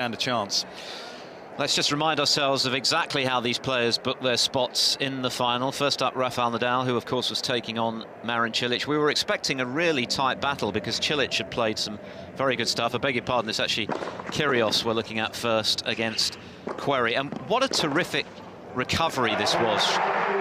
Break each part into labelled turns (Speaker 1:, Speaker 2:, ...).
Speaker 1: and a chance.
Speaker 2: Let's just remind ourselves of exactly how these players booked their spots in the final. First up, Rafael Nadal, who of course was taking on Marin Cilic. We were expecting a really tight battle because Cilic had played some very good stuff. I beg your pardon, it's actually Kyrgios we're looking at first against Querrey. And what a terrific recovery this was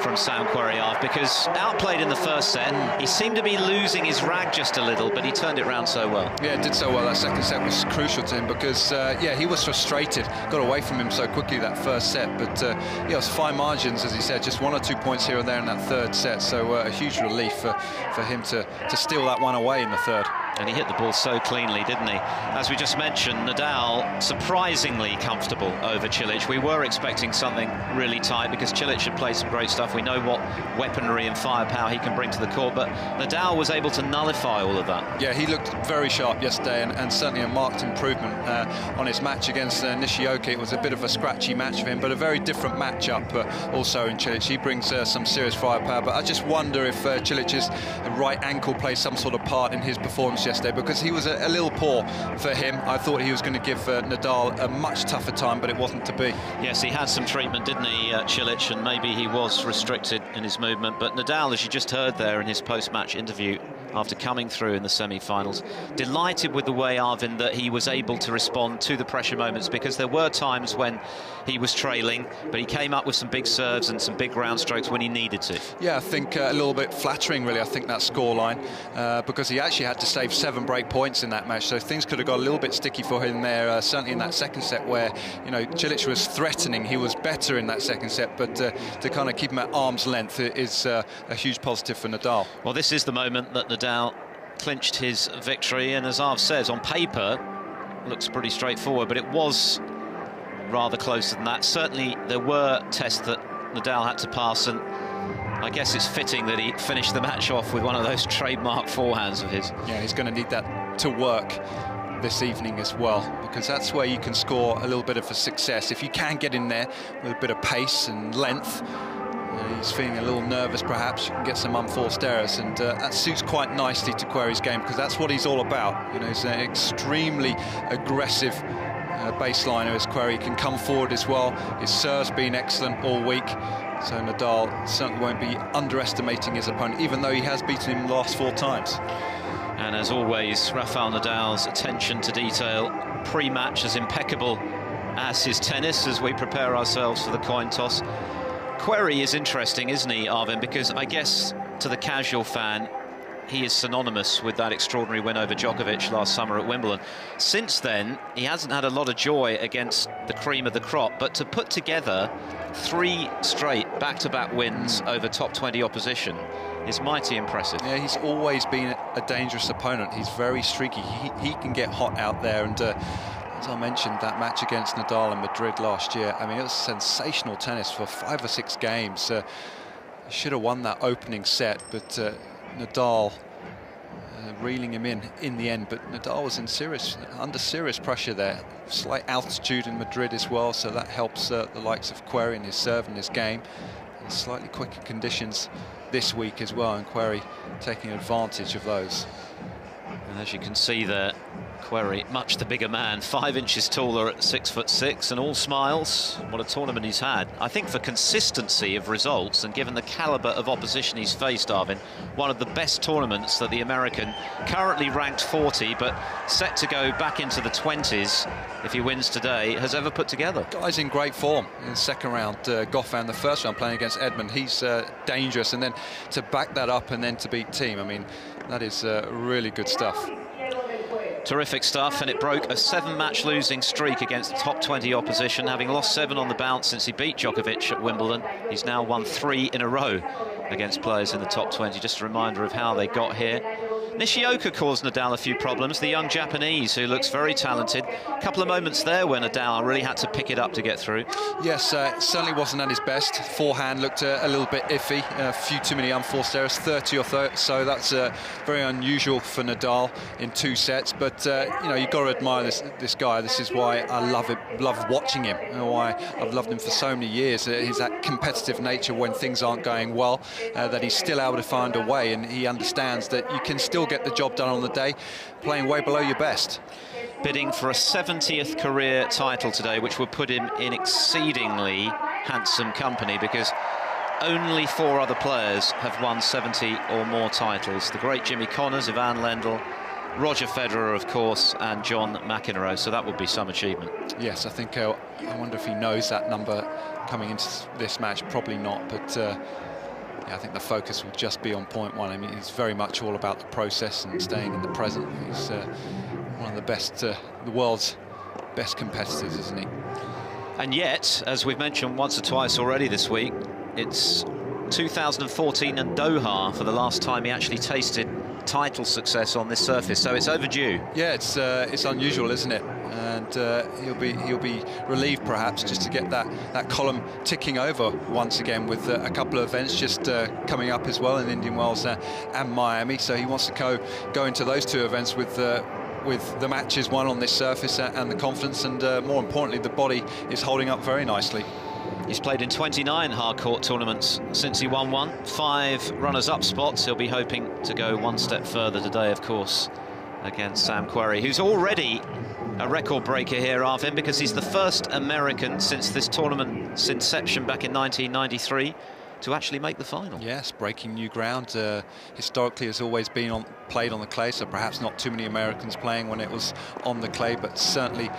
Speaker 2: from Sam Querrey, because outplayed in the first set, he seemed to be losing his rag just a little, but he turned it round so well.
Speaker 1: Yeah, it did so well. That second set was crucial to him because, yeah, he was frustrated, got away from him so quickly that first set, but yeah, it was fine margins, as he said, just 1 or 2 points here or there in that third set, so a huge relief for him to steal that one away in the third.
Speaker 2: And he hit the ball so cleanly, didn't he? As we just mentioned, Nadal surprisingly comfortable over Cilic. We were expecting something really tight because Cilic had played some great stuff. We know what weaponry and firepower he can bring to the court, but Nadal was able to nullify all of that.
Speaker 1: Yeah, he looked very sharp yesterday, and certainly a marked improvement on his match against Nishioka. It was a bit of a scratchy match for him, but a very different matchup also in Cilic. He brings some serious firepower, but I just wonder if Cilic's right ankle plays some sort of part in his performance yesterday, because he was a little poor for him. I thought he was going to give Nadal a much tougher time, but it wasn't to be.
Speaker 2: Yes, he had some treatment, didn't he, Cilic, and maybe he was restricted in his movement. But Nadal, as you just heard there in his post-match interview after coming through in the semi-finals, delighted with the way, Arvin, that he was able to respond to the pressure moments, because there were times when he was trailing, but he came up with some big serves and some big ground strokes when he needed to.
Speaker 1: Yeah, I think a little bit flattering, really, I think, that scoreline, because he actually had to save 7 break points in that match, so things could have got a little bit sticky for him there, certainly in that second set where, you know, Cilic was threatening. He was better in that second set, but to kind of keep him at arm's length is a huge positive for Nadal.
Speaker 2: Well, this is the moment that Nadal clinched his victory, and as Arv says, on paper looks pretty straightforward, but it was rather closer than that. Certainly there were tests that Nadal had to pass, and I guess it's fitting that he finished the match off with one of those trademark forehands of his.
Speaker 1: Yeah, he's going to need that to work this evening as well, because that's where you can score a little bit of a success. If you can get in there with a bit of pace and length, he's feeling a little nervous perhaps, you can get some unforced errors, and that suits quite nicely to Querrey's game, because that's what he's all about. You know, he's an extremely aggressive baseliner as Querrey, can come forward as well. His serve's been excellent all week, so Nadal certainly won't be underestimating his opponent, even though he has beaten him the last 4 times.
Speaker 2: And as always, Rafael Nadal's attention to detail pre-match as impeccable as his tennis, as we prepare ourselves for the coin toss. Querrey is interesting, isn't he, Arvin? Because I guess to the casual fan, he is synonymous with that extraordinary win over Djokovic last summer at Wimbledon. Since then, he hasn't had a lot of joy against the cream of the crop, but to put together 3 straight back-to-back wins over top 20 opposition is mighty impressive.
Speaker 1: Yeah, he's always been a dangerous opponent. He's very streaky. He can get hot out there, and as I mentioned, that match against Nadal in Madrid last year, I mean, it was sensational tennis for 5 or 6 games. He should have won that opening set, but Nadal reeling him in the end. But Nadal was under serious pressure there. Slight altitude in Madrid as well, so that helps the likes of Querrey in his serve and his game. And slightly quicker conditions this week as well, and Querrey taking advantage of those.
Speaker 2: And as you can see there, Querrey, much the bigger man, 5 inches taller at 6'6", and all smiles. What a tournament he's had. I think for consistency of results, and given the calibre of opposition he's faced, Arvin, one of the best tournaments that the American, currently ranked 40, but set to go back into the 20s if he wins today, has ever put together.
Speaker 1: Guy's in great form in the second round. Goffin, the first round, playing against Edmund, he's dangerous, and then to back that up and then to beat Thiem, I mean, that is really good stuff.
Speaker 2: Terrific stuff, and it broke a 7-match losing streak against top 20 opposition, having lost 7 on the bounce since he beat Djokovic at Wimbledon. He's now won 3 in a row against players in the top 20. Just a reminder of how they got here. Nishioka caused Nadal a few problems, the young Japanese who looks very talented. A couple of moments there where Nadal really had to pick it up to get through.
Speaker 1: Yes, certainly wasn't at his best. Forehand looked a little bit iffy, a few too many unforced errors, 30 or so. That's very unusual for Nadal in 2 sets. But you know, you've got to admire this guy. This is why I love watching him, and why I've loved him for so many years. He's that competitive nature when things aren't going well, that he's still able to find a way, and he understands that you can still get the job done on the day, playing way below your best.
Speaker 2: bidding for a 70th career title today, which would put him in exceedingly handsome company, because only 4 other players have won 70 or more titles. The great Jimmy Connors, Ivan Lendl, Roger Federer, of course, and John McEnroe. So that would be some achievement.
Speaker 1: Yes, I think, I wonder if he knows that number coming into this match. Probably not, but yeah, I think the focus will just be on point 1. I mean, he's very much all about the process and staying in the present. He's one of the best, the world's best competitors, isn't he?
Speaker 2: And yet, as we've mentioned once or twice already this week, it's 2014 and Doha for the last time he actually tasted title success on this surface, so it's overdue. Yeah,
Speaker 1: it's unusual, isn't it? And he'll be relieved perhaps just to get that column ticking over once again, with a couple of events just coming up as well in Indian Wells and Miami. So he wants to go into those 2 events with the matches won on this surface and the confidence, and more importantly, the body is holding up very nicely.
Speaker 2: He's played in 29 hard-court tournaments since he won one, 5 runners-up spots. He'll be hoping to go one step further today, of course, against Sam Querrey, who's already a record breaker here, Arvin, because he's the first American since this tournament's inception back in 1993 to actually make the final.
Speaker 1: Yes, breaking new ground. Historically has always been played on the clay, so perhaps not too many Americans playing when it was on the clay, but certainly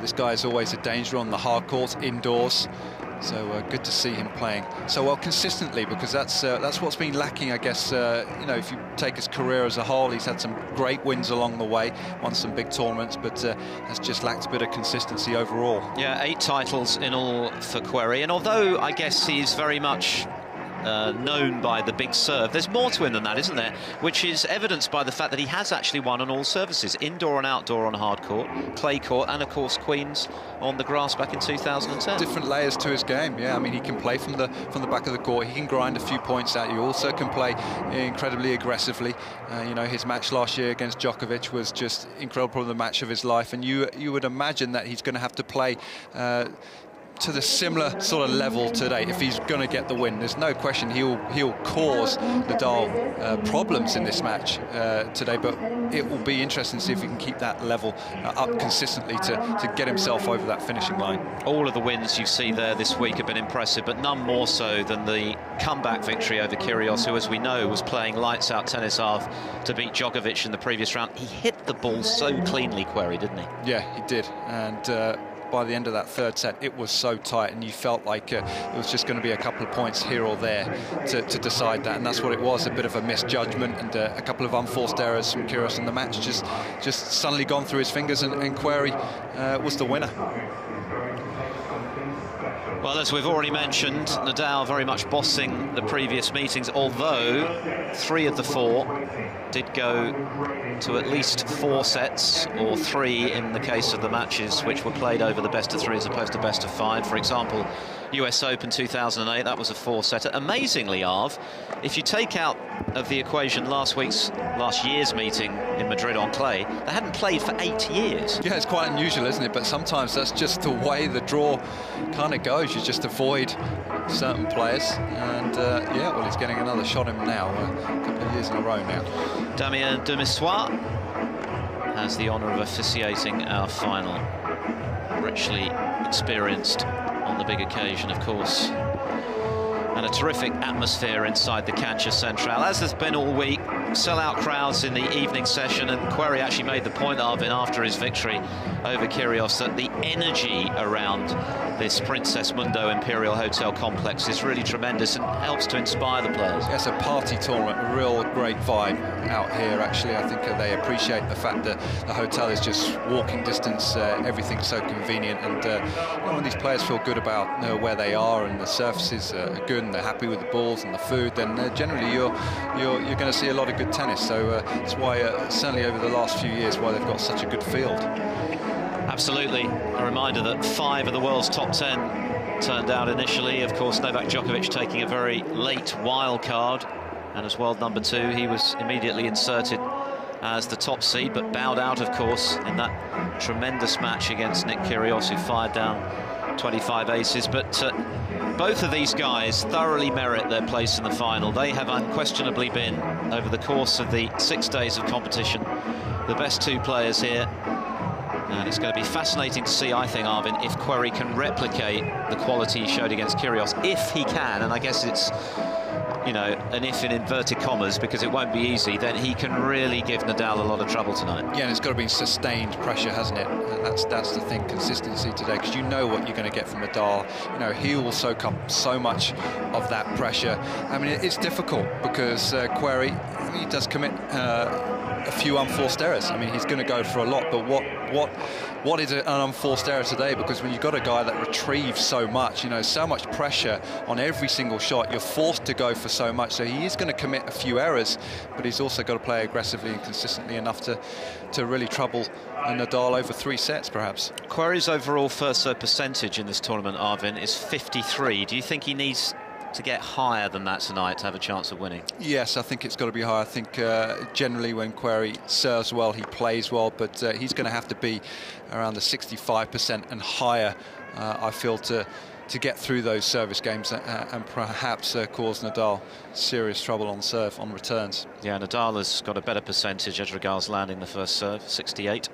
Speaker 1: this guy is always a danger on the hard courts, indoors. So good to see him playing so well consistently, because that's what's been lacking, I guess. You know, if you take his career as a whole, he's had some great wins along the way, won some big tournaments, but has just lacked a bit of consistency overall.
Speaker 2: Yeah, 8 titles in all for Querrey, and although I guess he's very much known by the big serve, there's more to him than that, isn't there? Which is evidenced by the fact that he has actually won on all surfaces, indoor and outdoor on hard court, clay court, and of course Queens on the grass back in 2010.
Speaker 1: Different layers to his game. Yeah, I mean, he can play from the back of the court. He can grind a few points out. He also can play incredibly aggressively. You know, his match last year against Djokovic was just incredible, probably the match of his life. And you would imagine that he's going to have to play to the similar sort of level today if he's going to get the win. There's no question he'll cause Nadal problems in this match today, but it will be interesting to see if he can keep that level up consistently to get himself over that finishing line.
Speaker 2: All of the wins you see there this week have been impressive, but none more so than the comeback victory over Kyrgios, who, as we know, was playing lights-out tennis to beat Djokovic in the previous round. He hit the ball so cleanly, Querrey, didn't he?
Speaker 1: Yeah, he did, and by the end of that 3rd set, it was so tight, and you felt like it was just going to be a couple of points here or there to decide that, and that's what it was, a bit of a misjudgment and a couple of unforced errors from Kyrgios, and the match just suddenly gone through his fingers, and Querrey was the winner.
Speaker 2: Well, as we've already mentioned, Nadal very much bossing the previous meetings, although 3 of the 4 did go to at least 4 sets, or 3 in the case of the matches which were played over the best of 3 as opposed to best of 5. For example, US Open 2008, that was a 4-setter. Amazingly, Arv, if you take out of the equation last year's meeting in Madrid on clay, they hadn't played for 8 years.
Speaker 1: Yeah, it's quite unusual, isn't it? But sometimes that's just the way the draw kind of goes. You just avoid certain players, and yeah, well, he's getting another shot in now, a couple of years in a row now.
Speaker 2: Damien Demissois has the honour of officiating our final. Richly experienced on the big occasion, of course. And a terrific atmosphere inside the Cancha Central, as there's been all week. Sell-out crowds in the evening session, and Querrey actually made the point, Arvin, after his victory over Kyrgios, that the energy around this Princess Mundo Imperial Hotel complex is really tremendous and helps to inspire the players.
Speaker 1: It's a party tournament, a real great vibe out here, actually. I think they appreciate the fact that the hotel is just walking distance, everything's so convenient, and you know, when these players feel good about where they are and the surfaces are good and they're happy with the balls and the food, then generally you're going to see a lot of good tennis. So that's why certainly over the last few years why they've got such a good field.
Speaker 2: Absolutely. A reminder that 5 of the world's top 10 turned out initially. Of course, Novak Djokovic taking a very late wild card, and as world number 2 he was immediately inserted as the top seed, but bowed out, of course, in that tremendous match against Nick Kyrgios, who fired down 25 aces. But both of these guys thoroughly merit their place in the final. They have unquestionably been, over the course of the 6 days of competition, the best 2 players here. And it's going to be fascinating to see, I think, Arvin, if Querrey can replicate the quality he showed against Kyrgios. If he can, and I guess it's, you know, an if in inverted commas, because it won't be easy, then he can really give Nadal a lot of trouble tonight.
Speaker 1: Yeah, and it's got to be sustained pressure, hasn't it? And that's the thing, consistency today, because you know what you're going to get from Nadal. You know, he will soak up so much of that pressure. I mean, it's difficult because Querrey, I mean, he does commit a few unforced errors. I mean, he's going to go for a lot, but what is an unforced error today? Because when you've got a guy that retrieves so much, you know, so much pressure on every single shot, you're forced to go for so much. So he is going to commit a few errors, but he's also got to play aggressively and consistently enough to really trouble Nadal over 3 sets, perhaps.
Speaker 2: Querrey's overall first serve percentage in this tournament, Arvin, is 53. Do you think he needs to get higher than that tonight to have a chance of winning?
Speaker 1: Yes, I think it's got to be higher. I think generally when Querrey serves well, he plays well, but he's going to have to be around the 65% and higher, I feel, to get through those service games and perhaps cause Nadal serious trouble on serve, on returns.
Speaker 2: Yeah, Nadal has got a better percentage as regards landing the first serve, 68.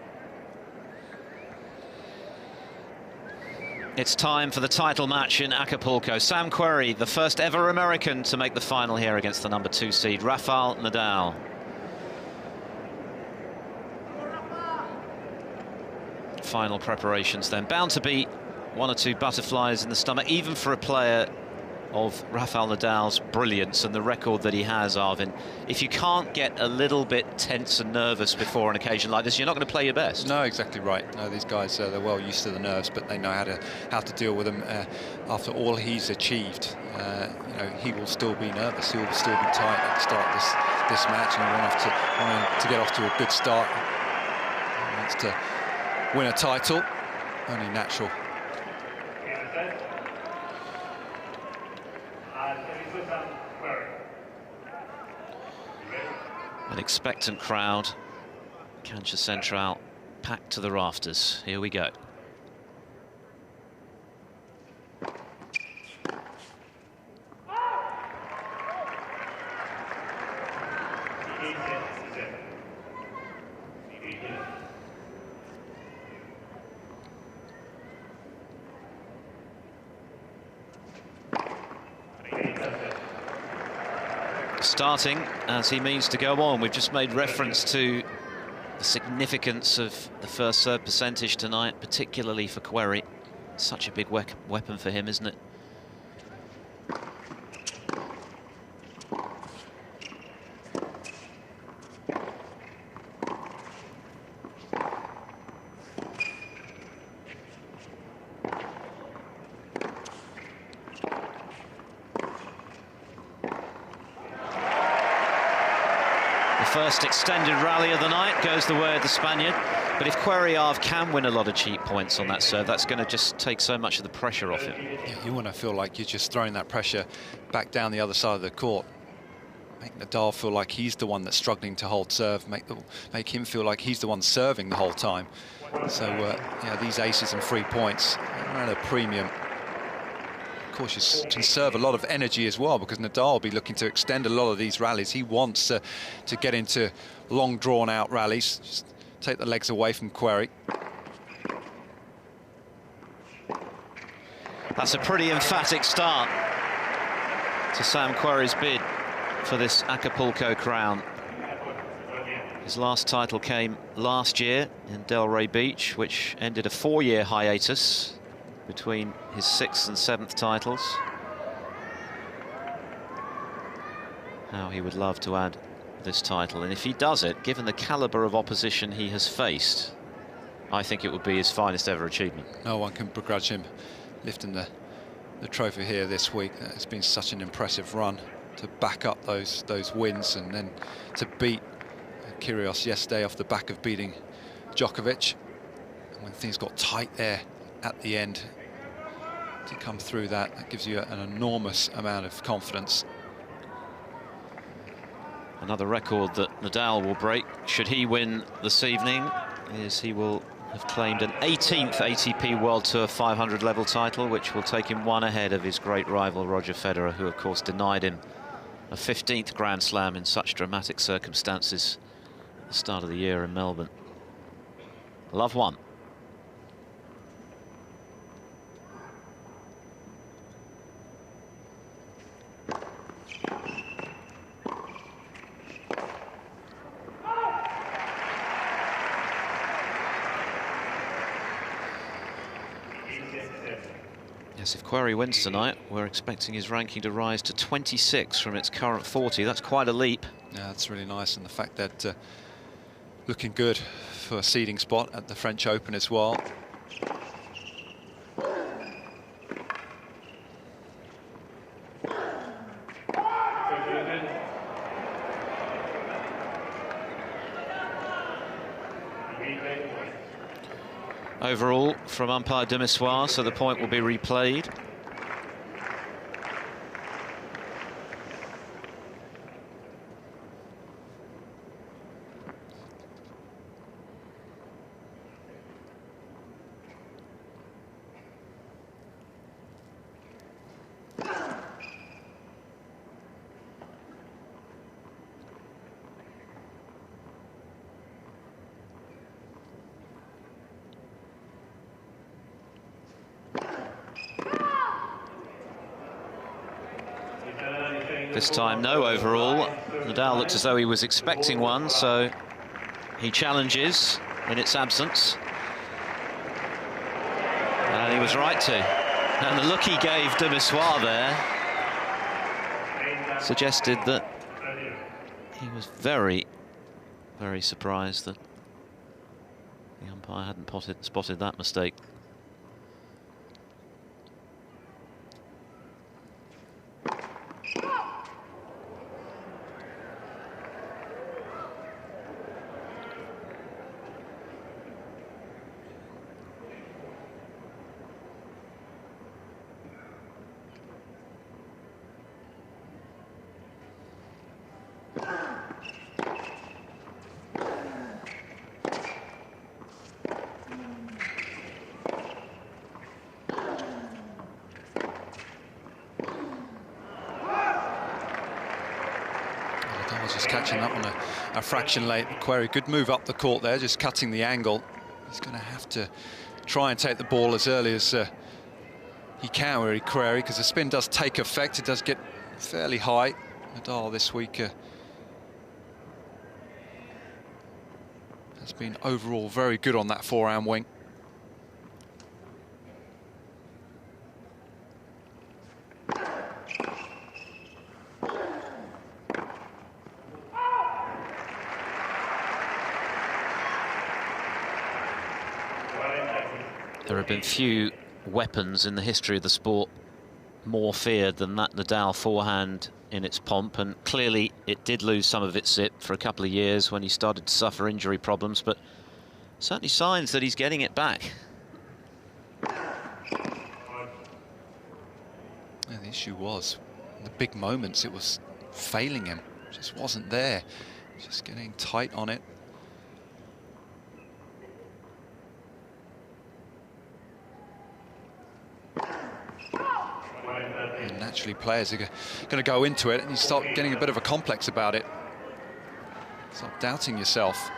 Speaker 2: It's time for the title match in Acapulco. Sam Querrey, the first ever American to make the final here against the #2 seed, Rafael Nadal. Final preparations then. Bound to be 1 or 2 butterflies in the stomach, even for a player of Rafael Nadal's brilliance and the record that he has, Arvin. If you can't get a little bit tense and nervous before an occasion like this, you're not going to play your best.
Speaker 1: No, exactly right. No, these guys, they're well used to the nerves, but they know how to deal with them. After all he's achieved, you know, he will still be nervous. He will still be tight at the start of this match, and he wants to get off to a good start. He wants to win a title. Only natural.
Speaker 2: An expectant crowd, Cancha Central packed to the rafters. Here we go. Starting as he means to go on. We've just made reference to the significance of the first serve percentage tonight, particularly for Querrey. Such a big weapon for him, isn't it? First extended rally of the night goes the way of the Spaniard. But if Querrey can win a lot of cheap points on that serve, that's going to just take so much of the pressure off him.
Speaker 1: Yeah, you want to feel like you're just throwing that pressure back down the other side of the court. Make Nadal feel like he's the one that's struggling to hold serve. Make him feel like he's the one serving the whole time. So, yeah, these aces and 3 points are at a premium. Of course, you conserve a lot of energy as well, because Nadal will be looking to extend a lot of these rallies. He wants to get into long, drawn-out rallies. Just take the legs away from Querrey.
Speaker 2: That's a pretty emphatic start to Sam Querrey's bid for this Acapulco crown. His last title came last year in Delray Beach, which ended a 4-year hiatus between his 6th and 7th titles. How he would love to add this title, and if he does it, given the caliber of opposition he has faced, I think it would be his finest ever achievement.
Speaker 1: No one can begrudge him lifting the trophy here this week. It's been such an impressive run to back up those wins, and then to beat Kyrgios yesterday off the back of beating Djokovic. And when things got tight there at the end, to come through that gives you an enormous amount of confidence.
Speaker 2: Another record that Nadal will break, should he win this evening, is he will have claimed an 18th ATP World Tour 500 level title, which will take him 1 ahead of his great rival Roger Federer, who of course denied him a 15th Grand Slam in such dramatic circumstances at the start of the year in Melbourne. Love one. Yes, if Querrey wins tonight, we're expecting his ranking to rise to 26 from its current 40. That's quite a leap.
Speaker 1: Yeah, that's really nice, and the fact that looking good for a seeding spot at the French Open as well.
Speaker 2: Overall, from umpire Demissoir, so the point will be replayed. This time, no overall. Nadal looks as though he was expecting one, so he challenges in its absence. And he was right to. And the look he gave Demissoir there suggested that he was very, very surprised that the umpire hadn't spotted that mistake.
Speaker 1: Just catching up on a fraction late. Querrey, good move up the court there, just cutting the angle. He's going to have to try and take the ball as early as he can, Querrey, because the spin does take effect. It does get fairly high. Nadal this week has been overall very good on that forehand wing.
Speaker 2: There have been few weapons in the history of the sport more feared than that Nadal forehand in its pomp, and clearly it did lose some of its zip for a couple of years when he started to suffer injury problems, but certainly signs that he's getting it back.
Speaker 1: Yeah, the issue was, in the big moments, it was failing him. It just wasn't there. Just getting tight on it. And naturally, players are going to go into it and you start getting a bit of a complex about it. Start doubting yourself.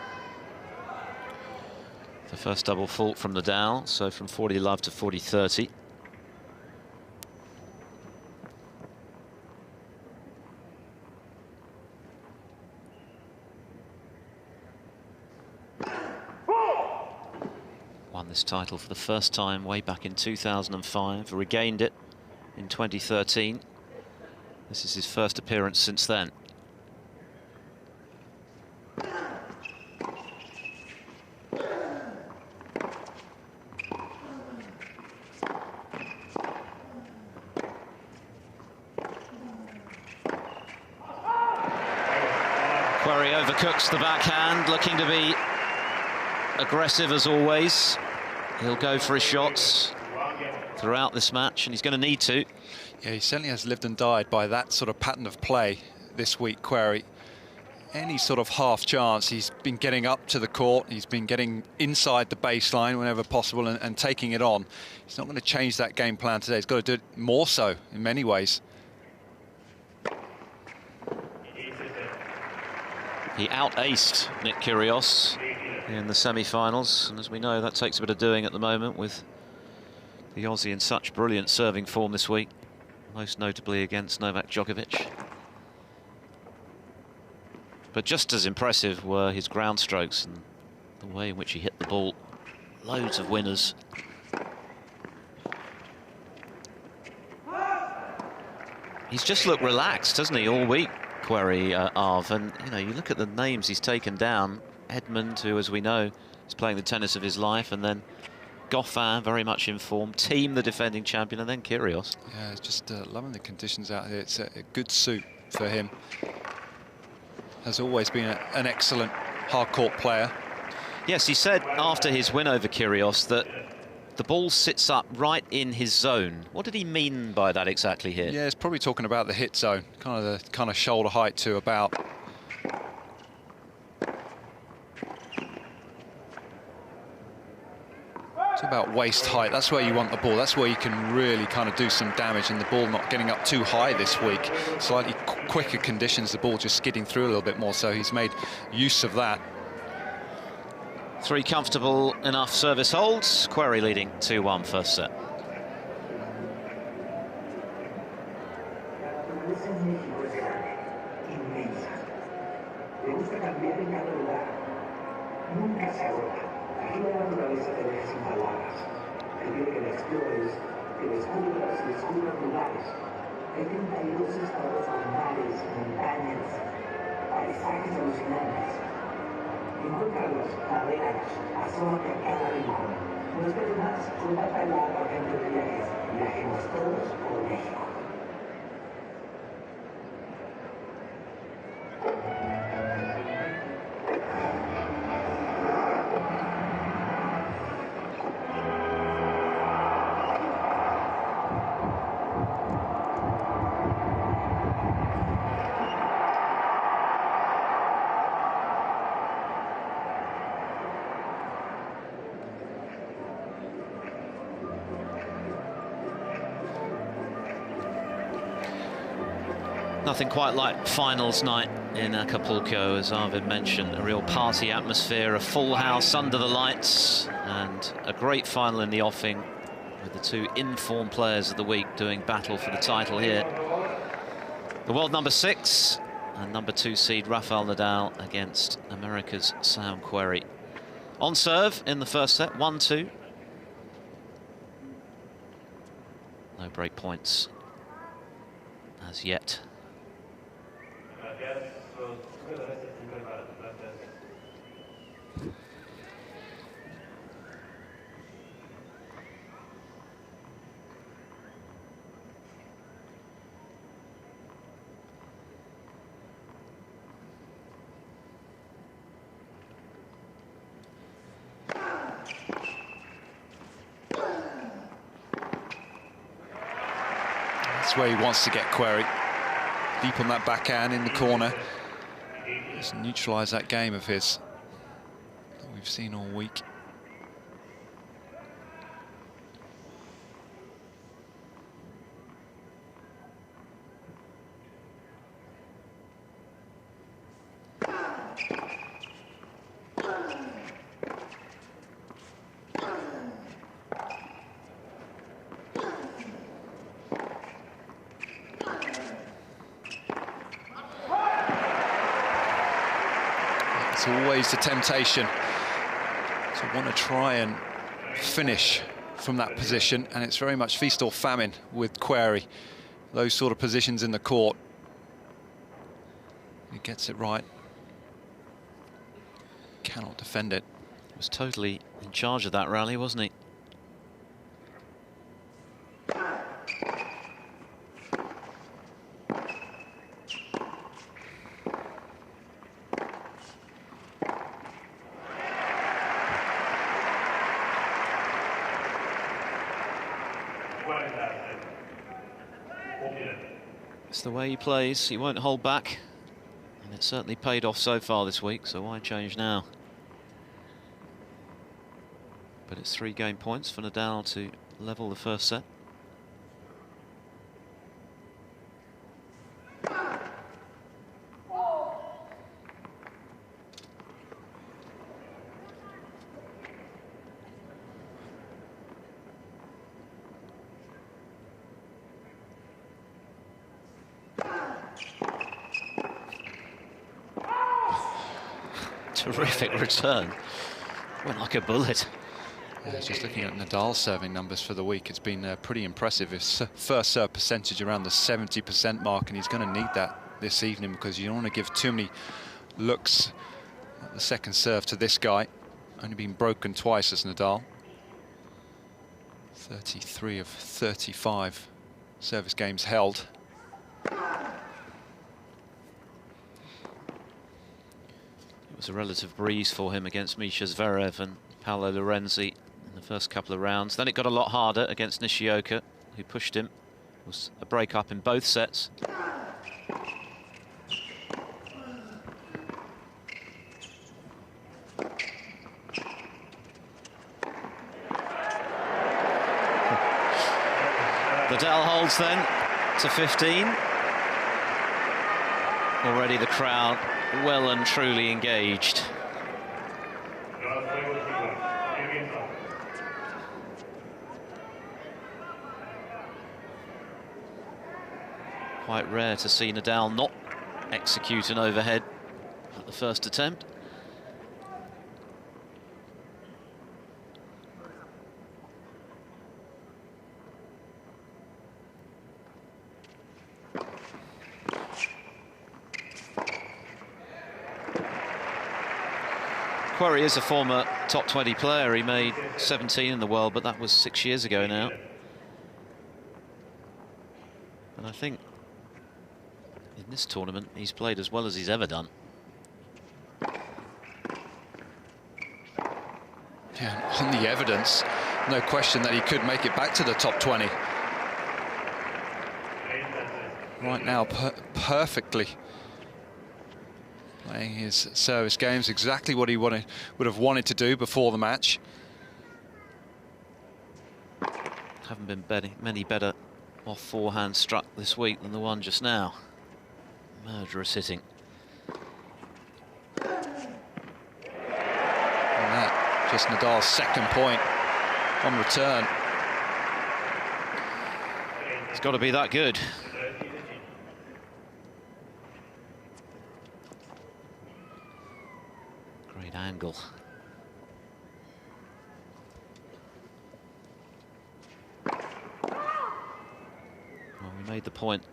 Speaker 2: The first double fault from Nadal, so from 40 love to 40-30. Won this title for the first time way back in 2005, regained it in 2013. This is his first appearance since then. Querrey overcooks the backhand, looking to be aggressive as always. He'll go for his shots throughout this match, and he's going to need to.
Speaker 1: Yeah, he certainly has lived and died by that sort of pattern of play this week, Querrey. Any sort of half chance, he's been getting up to the court, he's been getting inside the baseline whenever possible and taking it on. He's not going to change that game plan today. He's got to do it more so in many ways.
Speaker 2: He out-aced Nick Kyrgios in the semi-finals, and as we know, that takes a bit of doing at the moment with the Aussie in such brilliant serving form this week, most notably against Novak Djokovic. But just as impressive were his ground strokes and the way in which he hit the ball. Loads of winners He's just looked relaxed, hasn't he, all week, Querrey, Arv. And, you know, you look at the names he's taken down. Edmund, who, as we know, is playing the tennis of his life, and then Goffin, very much in form. Thiem, the defending champion, and then Kyrgios.
Speaker 1: Yeah, it's just loving the conditions out here. It's a good suit for him. Has always been an excellent hard-court player.
Speaker 2: Yes, he said after his win over Kyrgios that the ball sits up right in his zone. What did he mean by that exactly here?
Speaker 1: Yeah, it's probably talking about the hit zone, kind of shoulder height to about. It's about waist height. That's where you want the ball. That's where you can really kind of do some damage, and the ball not getting up too high this week. Slightly quicker conditions, the ball just skidding through a little bit more, so he's made use of that.
Speaker 2: 3 comfortable enough service holds. Querrey leading 2-1 first set.
Speaker 3: Encuéntralos, navégalos, asómate a cada rincón. No esperes más, súmate a la agente de viajes. Viajemos todos por México.
Speaker 2: Nothing quite like finals night in Acapulco, as Arvid mentioned. A real party atmosphere, a full house under the lights, and a great final in the offing with the 2 in-form players of the week doing battle for the title here. The world number 6 and number 2 seed Rafael Nadal against America's Sam Querrey. On serve in the first set, 1-2. No break points as yet.
Speaker 1: That's where he wants to get Querrey. Deep on that backhand in the corner. Just neutralise that game of his that we've seen all week. It's always the temptation to want to try and finish from that position, and it's very much feast or famine with Querrey. Those sort of positions in the court. He gets it right. Cannot defend it.
Speaker 2: Was totally in charge of that rally, wasn't he? It's the way he plays. He won't hold back, and it's certainly paid off so far this week, so why change now? But it's 3 game points for Nadal to level the first set. Terrific return. Went like a bullet.
Speaker 1: Yeah, just looking at Nadal's serving numbers for the week, it's been pretty impressive. His first serve percentage around the 70% mark, and he's going to need that this evening because you don't want to give too many looks at the second serve to this guy. Only been broken twice as Nadal. 33 of 35 service games held.
Speaker 2: It was a relative breeze for him against Misha Zverev and Paolo Lorenzi in the first couple of rounds. Then it got a lot harder against Nishioka, who pushed him. It was a break-up in both sets. Nadal holds then to 15. Already the crowd well and truly engaged. Quite rare to see Nadal not execute an overhead at the first attempt. Querrey is a former top 20 player. He made 17 in the world, but that was 6 years ago now. And I think in this tournament he's played as well as he's ever done.
Speaker 1: Yeah, on the evidence, no question that he could make it back to the top 20. Right now, perfectly playing his service games, exactly what he would have wanted to do before the match.
Speaker 2: Haven't been many better off forehand struck this week than the one just now. Murderous hitting.
Speaker 1: And that, just Nadal's second point on return.
Speaker 2: It's got to be that good. Great angle. Well, we made the point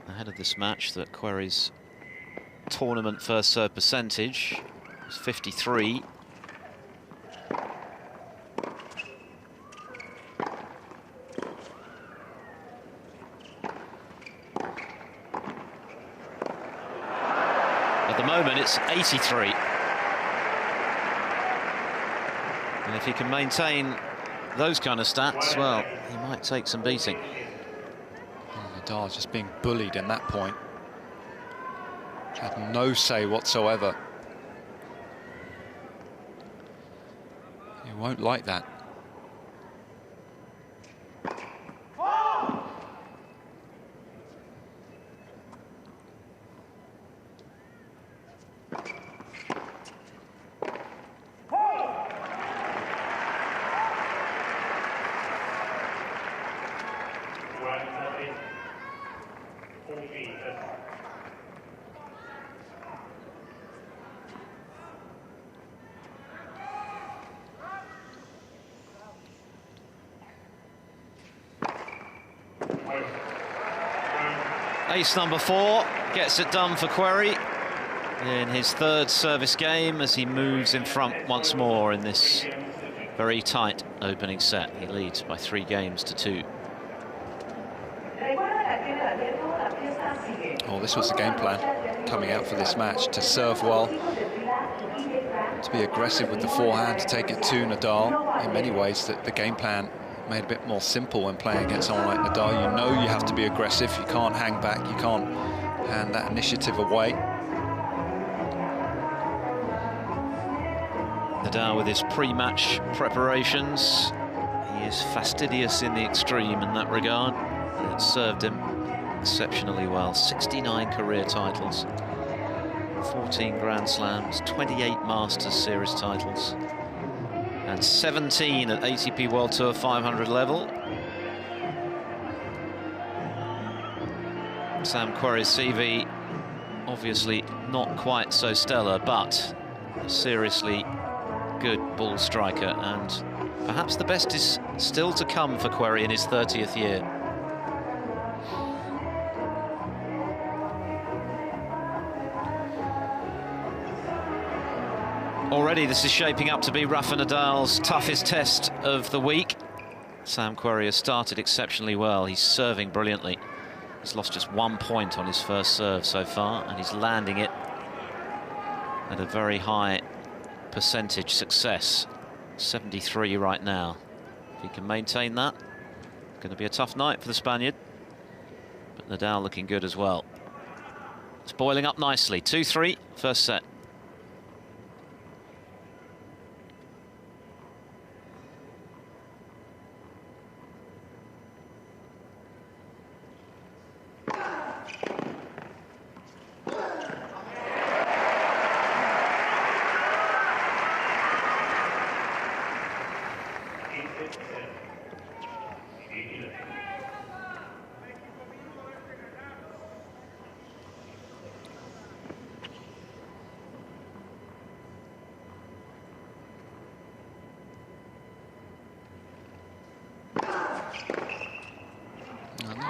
Speaker 2: ahead of this match that Querrey's tournament first serve percentage was 53. At the moment it's 83. And if he can maintain those kind of stats, well, he might take some beating.
Speaker 1: Nadal just being bullied in that point. Had no say whatsoever. He won't like that.
Speaker 2: Ace number 4 gets it done for Querrey in his third service game as he moves in front once more in this very tight opening set. He leads by 3 games to 2.
Speaker 1: Oh, this was the game plan coming out for this match, to serve well, to be aggressive with the forehand, to take it to Nadal. In many ways, the game plan made a bit more simple when playing against someone like Nadal. You know you have to be aggressive, you can't hang back, you can't hand that initiative away.
Speaker 2: Nadal with his pre-match preparations. He is fastidious in the extreme in that regard. And it served him exceptionally well. 69 career titles, 14 Grand Slams, 28 Masters Series titles, and 17 at ATP World Tour 500 level. Sam Querrey's CV obviously not quite so stellar, but a seriously good ball striker and Perhaps the best is still to come for Querrey in his 30th year. Already this is shaping up to be Rafa Nadal's toughest test of the week. Sam Querrey has started exceptionally well. He's serving brilliantly. He's lost just 1 point on his first serve so far, and he's landing it at a very high percentage success. 73 right now. If he can maintain that, going to be a tough night for the Spaniard. But Nadal looking good as well. It's boiling up nicely. 2-3, first set.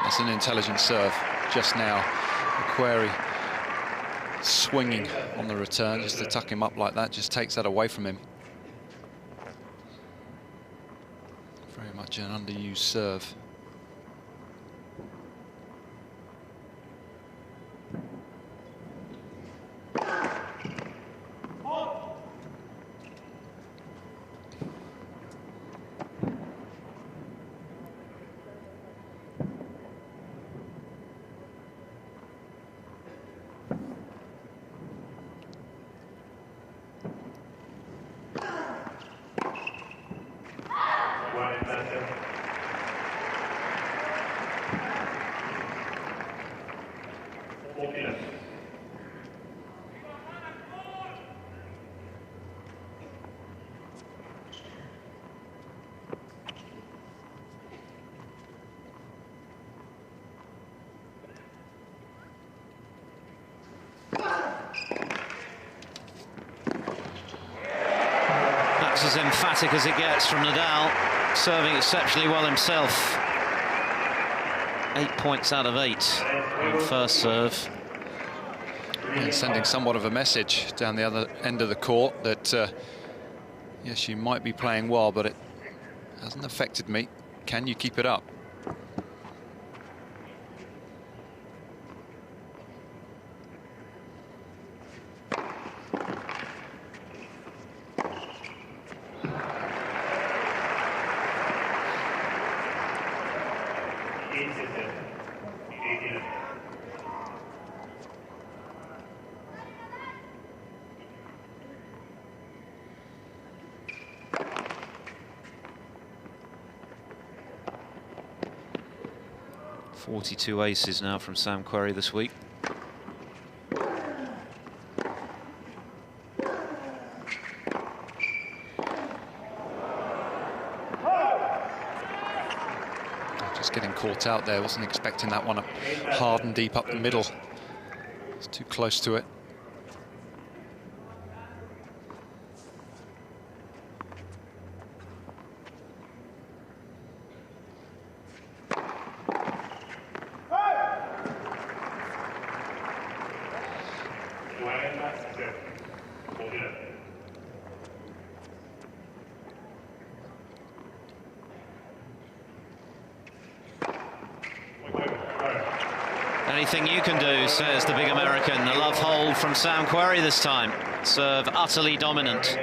Speaker 1: That's an intelligent serve just now. Querrey swinging on the return, just to tuck him up like that, just takes that away from him. Very much an underused serve.
Speaker 2: That's as emphatic as it gets from Nadal, serving exceptionally well himself. 8 points out of 8 on first serve.
Speaker 1: And sending somewhat of a message down the other end of the court that, yes, you might be playing well, but it hasn't affected me. Can you keep it up?
Speaker 2: Two aces now from Sam Querrey this week.
Speaker 1: Just getting caught out there, wasn't expecting that one hard and deep up the middle. It's too close to it.
Speaker 2: Anything you can do, says the big American. The love hold from Sam Querrey this time. Serve utterly dominant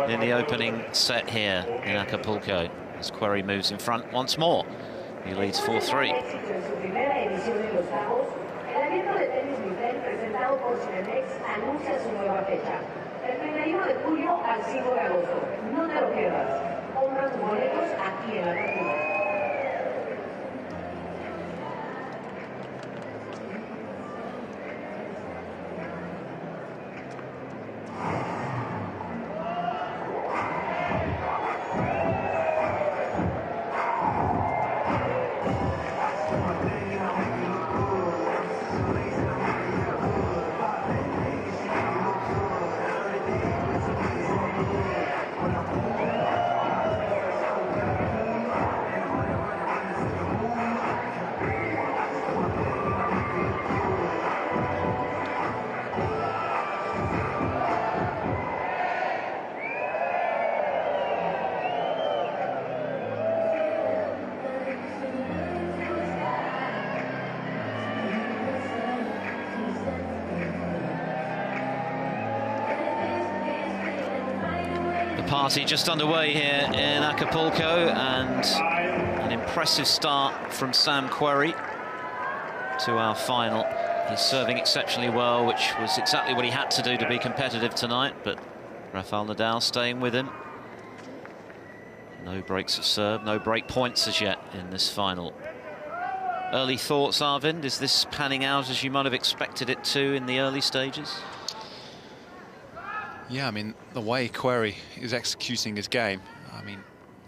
Speaker 2: in the opening set here in Acapulco, as Querrey moves in front once more. He leads 4-3. Party just underway here in Acapulco, and an impressive start from Sam Querrey to our final. He's serving exceptionally well, which was exactly what he had to do to be competitive tonight, but Rafael Nadal staying with him. No breaks of serve, no break points as yet in this final. Early thoughts, Arvind? Is this panning out as you might have expected it to in the early stages?
Speaker 1: Yeah, I mean, the way Querrey is executing his game, I mean,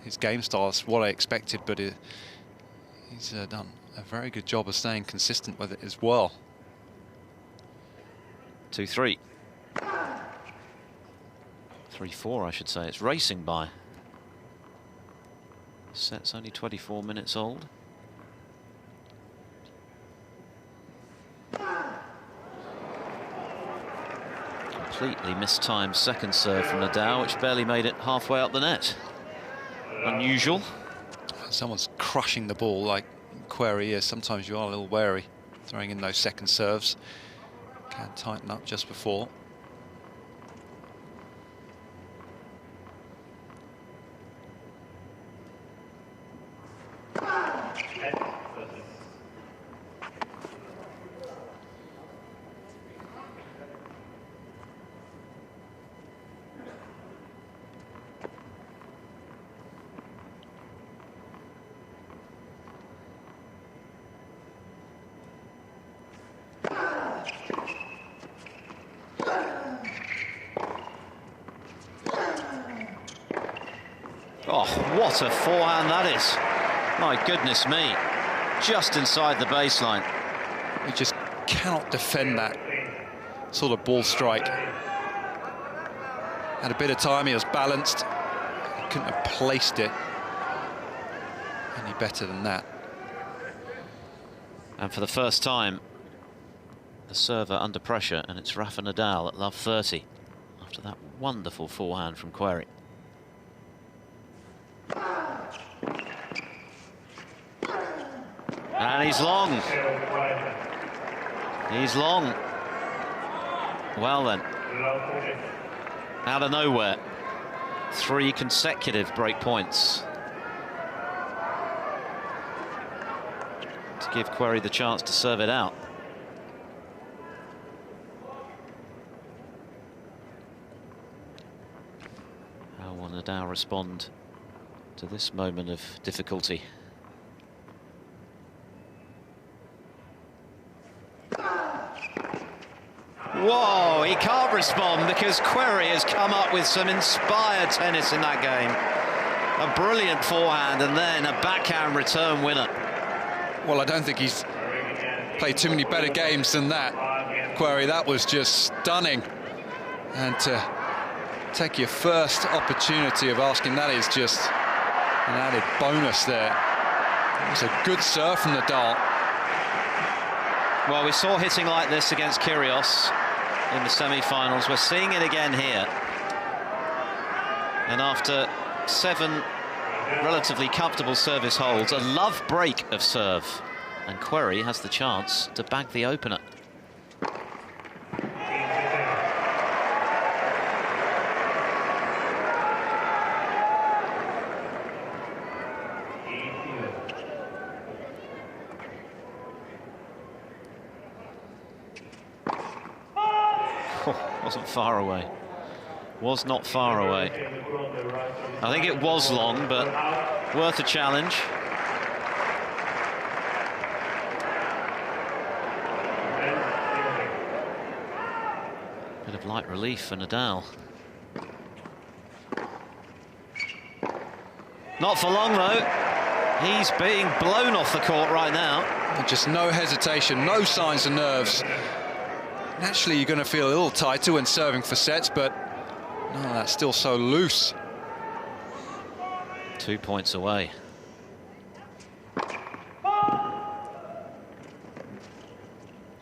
Speaker 1: his game style is what I expected, but he's done a very good job of staying consistent with it as well.
Speaker 2: 2-3. 3-4, I should say. It's racing by. Set's only 24 minutes old. Completely mistimed second serve from Nadal, which barely made it halfway up the net. Unusual.
Speaker 1: Someone's crushing the ball like Querrey is. Sometimes you are a little wary throwing in those second serves. Can tighten up just before.
Speaker 2: Oh, what a forehand that is. My goodness me. Just inside the baseline.
Speaker 1: You just cannot defend that sort of ball strike. Had a bit of time, he was balanced. He couldn't have placed it any better than that.
Speaker 2: And for the first time, the server under pressure, and it's Rafa Nadal at love 30 after that wonderful forehand from Querrey. And he's long. He's long. Well then, out of nowhere, 3 consecutive break points to give Querrey the chance to serve it out. How will Nadal respond to this moment of difficulty? Whoa, he can't respond because Querrey has come up with some inspired tennis in that game. A brilliant forehand and then a backhand return winner.
Speaker 1: Well, I don't think he's played too many better games than that, Querrey. That was just stunning. And to take your first opportunity of asking that is just an added bonus there. It was a good serve from Nadal.
Speaker 2: Well, we saw hitting like this against Kyrgios in the semi-finals. We're seeing it again here. And after 7 relatively comfortable service holds, a love break of serve. And Querrey has the chance to bag the opener. Wasn't far away. Was not far away. I think it was long, but worth a challenge. Bit of light relief for Nadal. Not for long, though. He's being blown off the court right now.
Speaker 1: Just no hesitation, no signs of nerves. Naturally, you're going to feel a little tighter when serving for sets, but no, that's still so loose.
Speaker 2: 2 points away.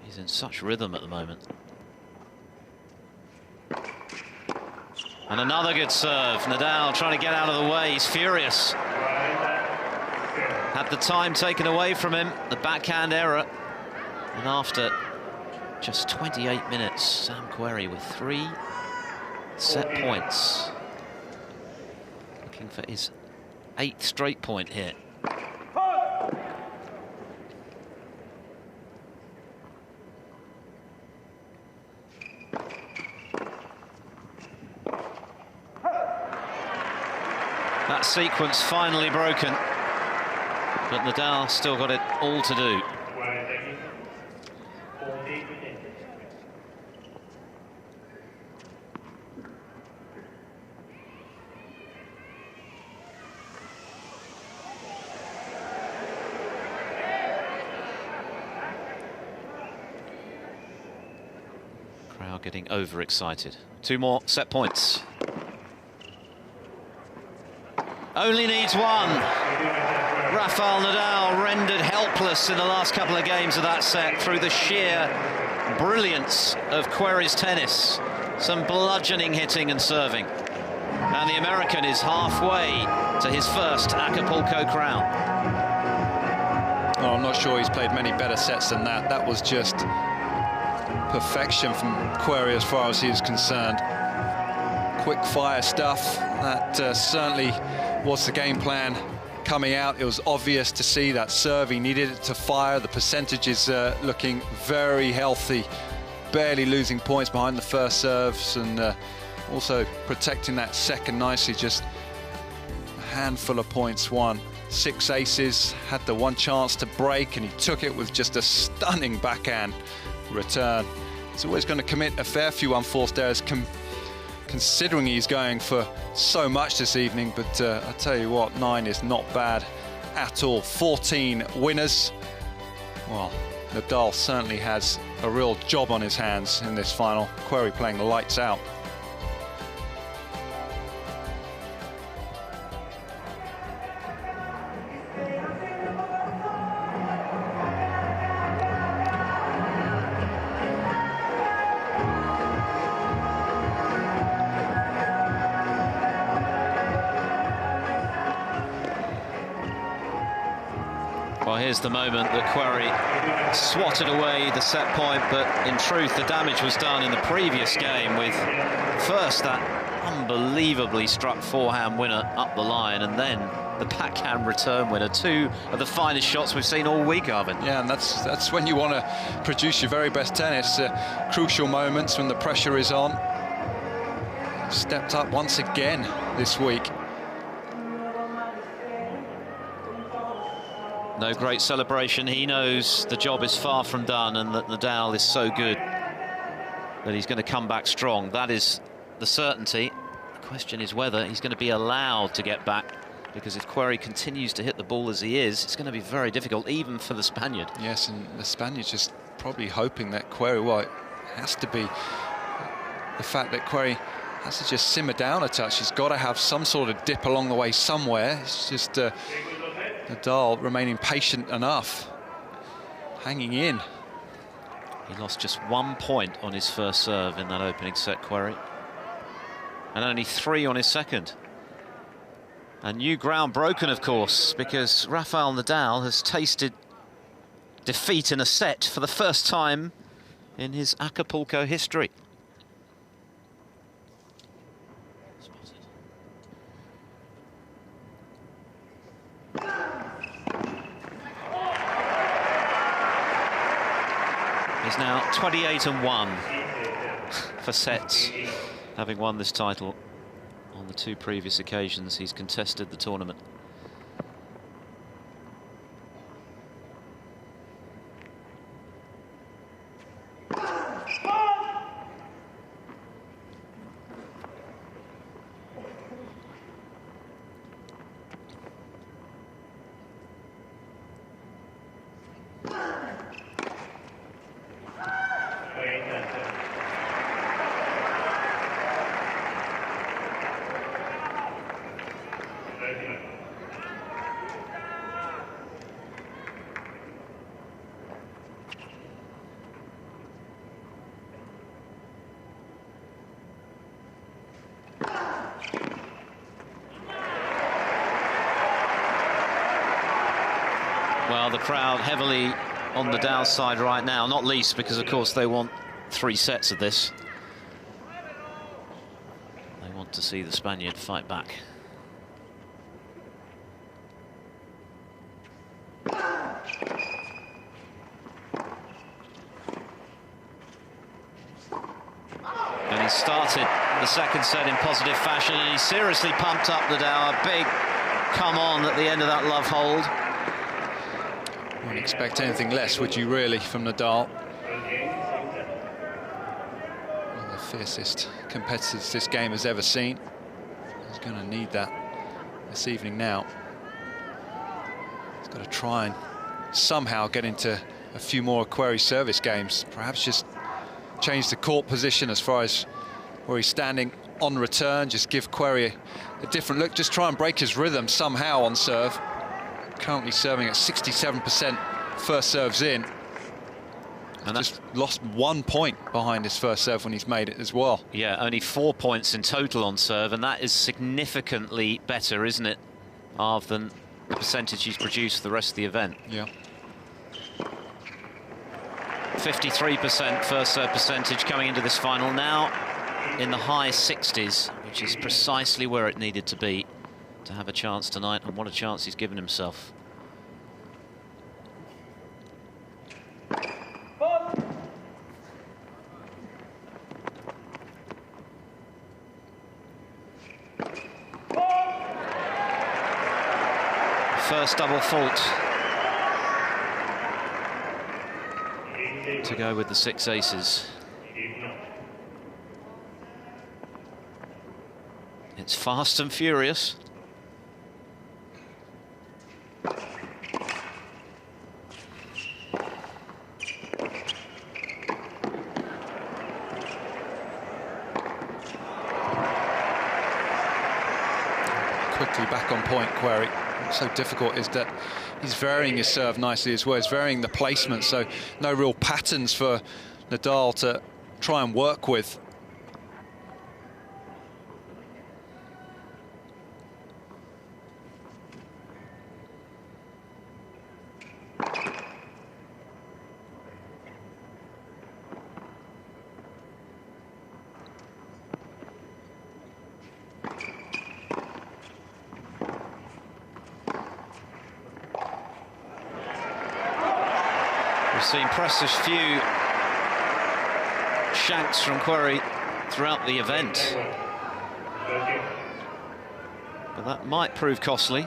Speaker 2: He's in such rhythm at the moment. And another good serve. Nadal trying to get out of the way. He's furious. Had the time taken away from him, the backhand error. And after just 28 minutes, Sam Querrey with 3 set points. looking for his 8th straight point here. That sequence finally broken, but Nadal still got it all to do. Crowd getting overexcited. 2 more set points. Only needs 1. Rafael Nadal rendered helpless in the last couple of games of that set through the sheer brilliance of Querrey's tennis. Some bludgeoning hitting and serving. And the American is halfway to his first Acapulco crown.
Speaker 1: Well, I'm not sure he's played many better sets than that. That was just perfection from Querrey as far as he is concerned. Quick fire stuff, that certainly was the game plan coming out. It was obvious to see that serve, he needed it to fire. The percentages looking very healthy, barely losing points behind the first serves, and also protecting that second nicely. Just a handful of points won. 6 aces, had the 1 chance to break, and he took it with just a stunning backhand return. He's always going to commit a fair few unforced errors, considering he's going for so much this evening, but I tell you what, 9 is not bad at all. 14 winners. Well, Nadal certainly has a real job on his hands in this final. Querrey playing the lights out.
Speaker 2: Well, here's the moment that Querrey swatted away the set point, but in truth the damage was done in the previous game with first that unbelievably struck forehand winner up the line, and then the backhand return winner. 2 of the finest shots we've seen all week, Arvin.
Speaker 1: Yeah, and that's when you want to produce your very best tennis. Crucial moments when the pressure is on. Stepped up once again this week.
Speaker 2: No great celebration. He knows the job is far from done, and that Nadal is so good that he's going to come back strong. That is the certainty. The question is whether he's going to be allowed to get back, because if Querrey continues to hit the ball as he is, it's going to be very difficult, even for the Spaniard.
Speaker 1: Yes, and the Spaniard's just probably hoping that Querrey, well, it has to be the fact that Querrey has to just simmer down a touch. He's got to have some sort of dip along the way somewhere. It's just Nadal remaining patient enough, hanging in.
Speaker 2: He lost just 1 point on his first serve in that opening set, Querrey, and only 3 on his second. And new ground broken, of course, because Rafael Nadal has tasted defeat in a set for the first time in his Acapulco history. He's now 28-1 for sets, having won this title on the 2 previous occasions he's contested the tournament. Well, the crowd heavily on the Nadal side right now, not least because, of course, they want 3 sets of this. They want to see the Spaniard fight back. Started the second set in positive fashion, and he seriously pumped up Nadal. A big come on at the end of that love hold.
Speaker 1: Wouldn't expect anything less, would you really, from Nadal? One of the fiercest competitors this game has ever seen. He's going to need that this evening now. He's got to try and somehow get into a few more Querrey service games. Perhaps just change the court position as far as where he's standing on return. Just give Querrey a different look. Just try and break his rhythm somehow on serve. Currently serving at 67% first serves in. And just lost 1 point behind his first serve when he's made it as well.
Speaker 2: Yeah, only 4 points in total on serve, and that is significantly better, isn't it, Arv, than the percentage he's produced for the rest of the event.
Speaker 1: Yeah.
Speaker 2: 53% first serve percentage coming into this final, now in the high 60s, which is precisely where it needed to be to have a chance tonight, and what a chance he's given himself. First double fault to go with the 6 aces. It's fast and furious.
Speaker 1: Quickly back on point, Querrey. What's so difficult is that he's varying his serve nicely as well. He's varying the placement, so no real patterns for Nadal to try and work with.
Speaker 2: Seen precious few shanks from Querrey throughout the event, but that might prove costly.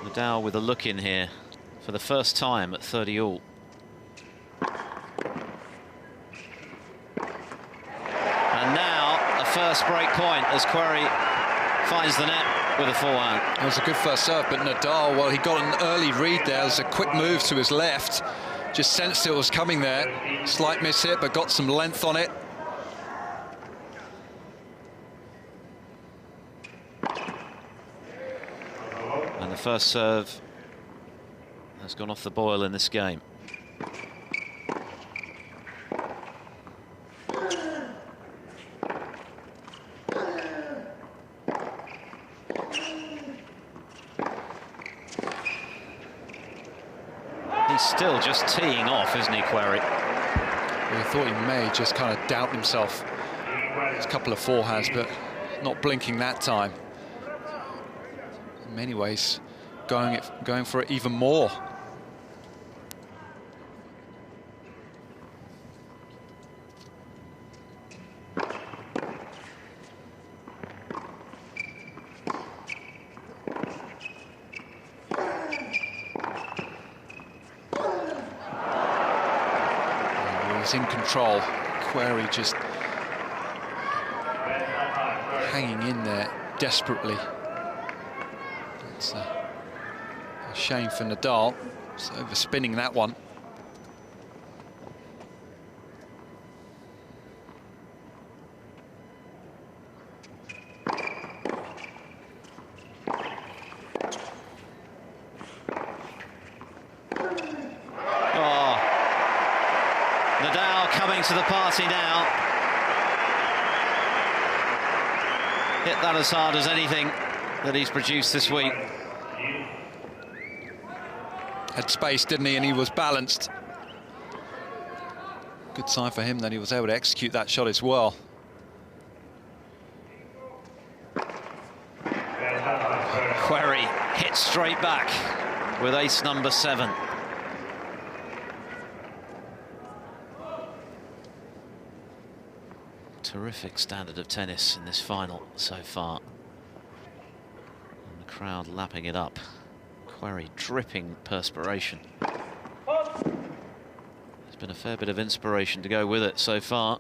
Speaker 2: Nadal with a look in here for the first time at 30 all. And now a first break point as Querrey finds the net with a forehand.
Speaker 1: That was a good first serve, but Nadal, well, he got an early read there. There's a quick move to his left. Just sensed it was coming there. Slight miss hit, but got some length on it.
Speaker 2: And the first serve has gone off the boil in this game. Still just teeing off, isn't he, Querrey?
Speaker 1: I thought he may just kind of doubt himself. There's a couple of forehands, but not blinking that time. In many ways, going for it even more. In control. Querrey just hanging in there desperately. It's a shame for Nadal. It's overspinning that one.
Speaker 2: To the party now. Hit that as hard as anything that he's produced this week.
Speaker 1: Had space, didn't he? And he was balanced. Good sign for him that he was able to execute that shot as well.
Speaker 2: Querrey hit straight back with ace number 7. Terrific standard of tennis in this final so far. And the crowd lapping it up. Querrey dripping perspiration. There's been a fair bit of inspiration to go with it so far.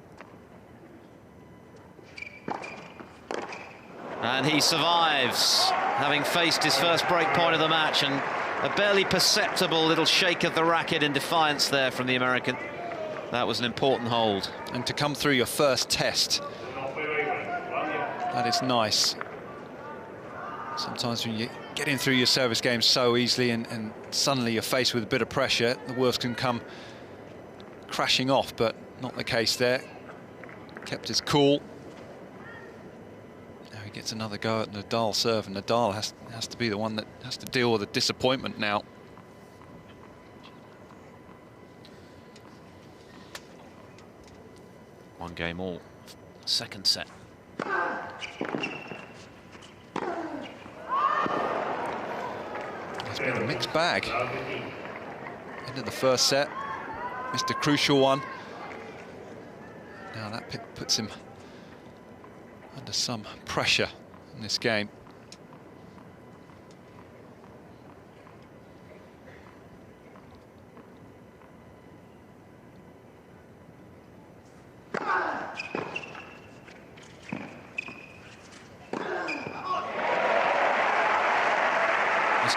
Speaker 2: And he survives, having faced his first break point of the match, and a barely perceptible little shake of the racket in defiance there from the American. That was an important hold.
Speaker 1: And to come through your first test, that is nice. Sometimes when you get in through your service game so easily and suddenly you're faced with a bit of pressure, the worst can come crashing off, but not the case there. Kept his cool. Now he gets another go at Nadal's serve, and Nadal has to be the one that has to deal with the disappointment now.
Speaker 2: One game all, second set.
Speaker 1: It's been a mixed bag. Into the first set, missed a crucial one. Now that puts him under some pressure in this game.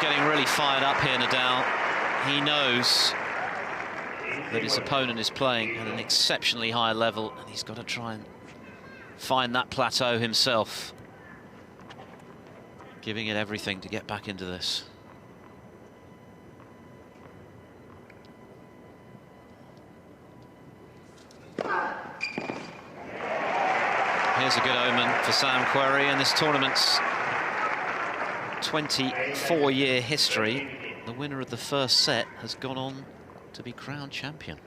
Speaker 2: Getting really fired up here, Nadal. He knows that his opponent is playing at an exceptionally high level, and he's got to try and find that plateau himself, giving it everything to get back into this. Here's a good omen for Sam Querrey in this tournament's 24-year history. The winner of the first set has gone on to be crowned champion.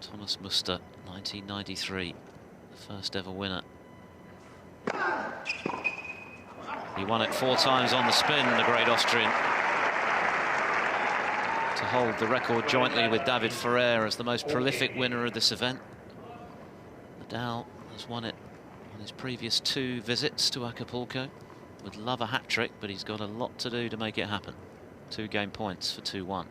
Speaker 2: Thomas Muster, 1993, the first ever winner. He won it 4 times on the spin, the great Austrian, to hold the record jointly with David Ferrer as the most prolific winner of this event. Nadal has won it on his previous 2 visits to Acapulco. Would love a hat-trick, but he's got a lot to do to make it happen. 2 game points for 2-1.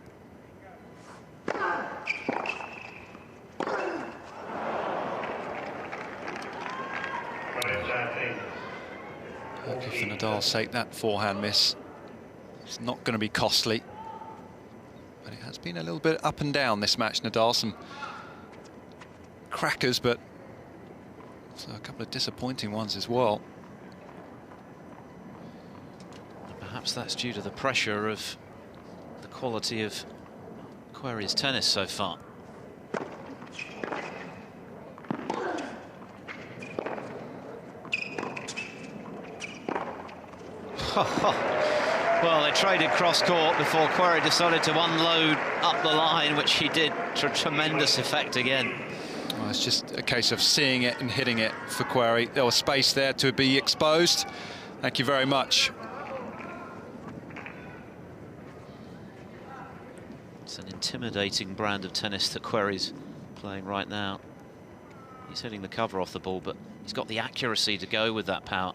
Speaker 1: Lucky for Nadal's sake, that forehand miss. It's not going to be costly. But it has been a little bit up and down this match, Nadal. Some crackers, but so a couple of disappointing ones as well.
Speaker 2: Perhaps that's due to the pressure of the quality of Querrey's tennis so far. Well, they traded cross-court before Querrey decided to unload up the line, which he did to tremendous effect again.
Speaker 1: Well, it's just a case of seeing it and hitting it for Querrey. There was space there to be exposed. Thank you very much.
Speaker 2: It's an intimidating brand of tennis that Querrey's playing right now. He's hitting the cover off the ball, but he's got the accuracy to go with that power.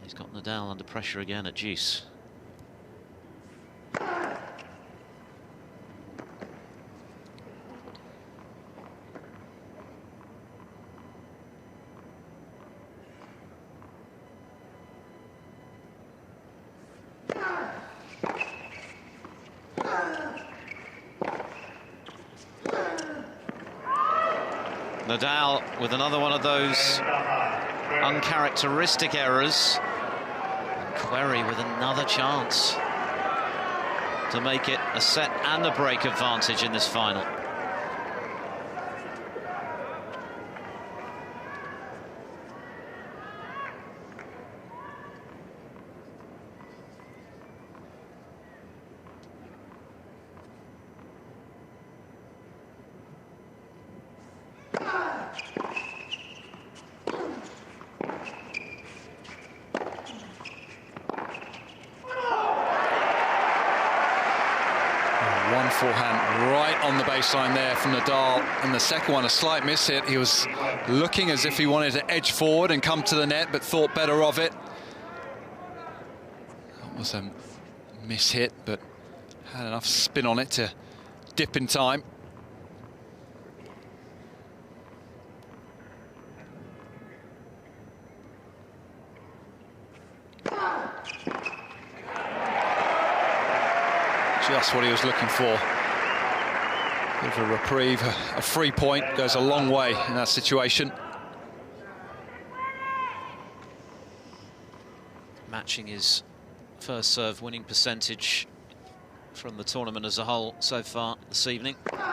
Speaker 2: He's got Nadal under pressure again at deuce. Nadal with another one of those uncharacteristic errors. Querrey with another chance to make it a set and a break advantage in this final.
Speaker 1: forehand right on the baseline there from Nadal, and the second one a slight miss hit. He was looking as if he wanted to edge forward and come to the net, but thought better of it. That was a miss hit, but had enough spin on it to dip in time. Just what he was looking for. Bit of a reprieve, a free point goes a long way in that situation.
Speaker 2: Matching his first serve winning percentage from the tournament as a whole so far this evening. And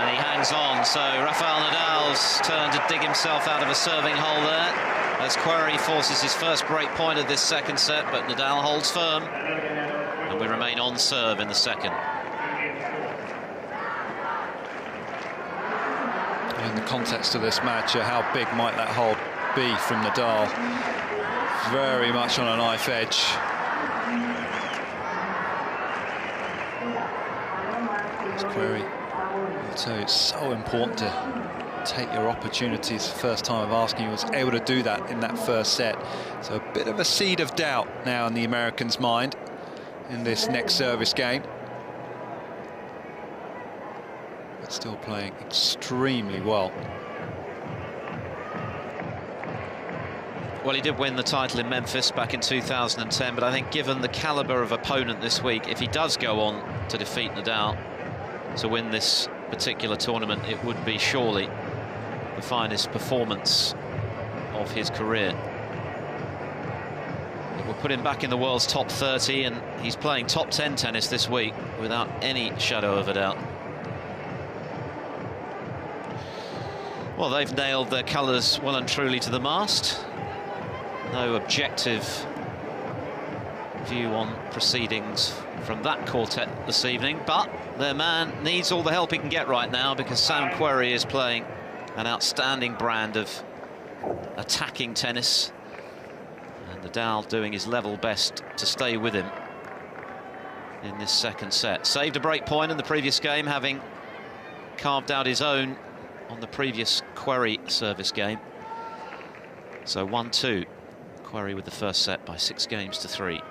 Speaker 2: he hangs on, so Rafael Nadal's turn to dig himself out of a serving hole there, as Querrey forces his first break point of this second set, but Nadal holds firm, and we remain on serve in the second.
Speaker 1: In the context of this match, how big might that hole be from Nadal? Very much on a knife edge. It's Querrey. I'll tell you, it's so important to take your opportunities. First time of asking, he was able to do that in that first set. So a bit of a seed of doubt now in the American's mind in this next service game. But still playing extremely well.
Speaker 2: Well, he did win the title in Memphis back in 2010, but I think given the calibre of opponent this week, if he does go on to defeat Nadal to win this particular tournament, it would be surely the finest performance of his career. It will put him back in the world's top 30, and he's playing top 10 tennis this week without any shadow of a doubt. Well, they've nailed their colours well and truly to the mast. No objective view on proceedings from that quartet this evening, but their man needs all the help he can get right now, because Sam Querrey is playing an outstanding brand of attacking tennis, and Nadal doing his level best to stay with him in this second set. Saved a break point in the previous game, having carved out his own on the previous Querrey service game. So 1-2, Querrey with the first set by 6-3.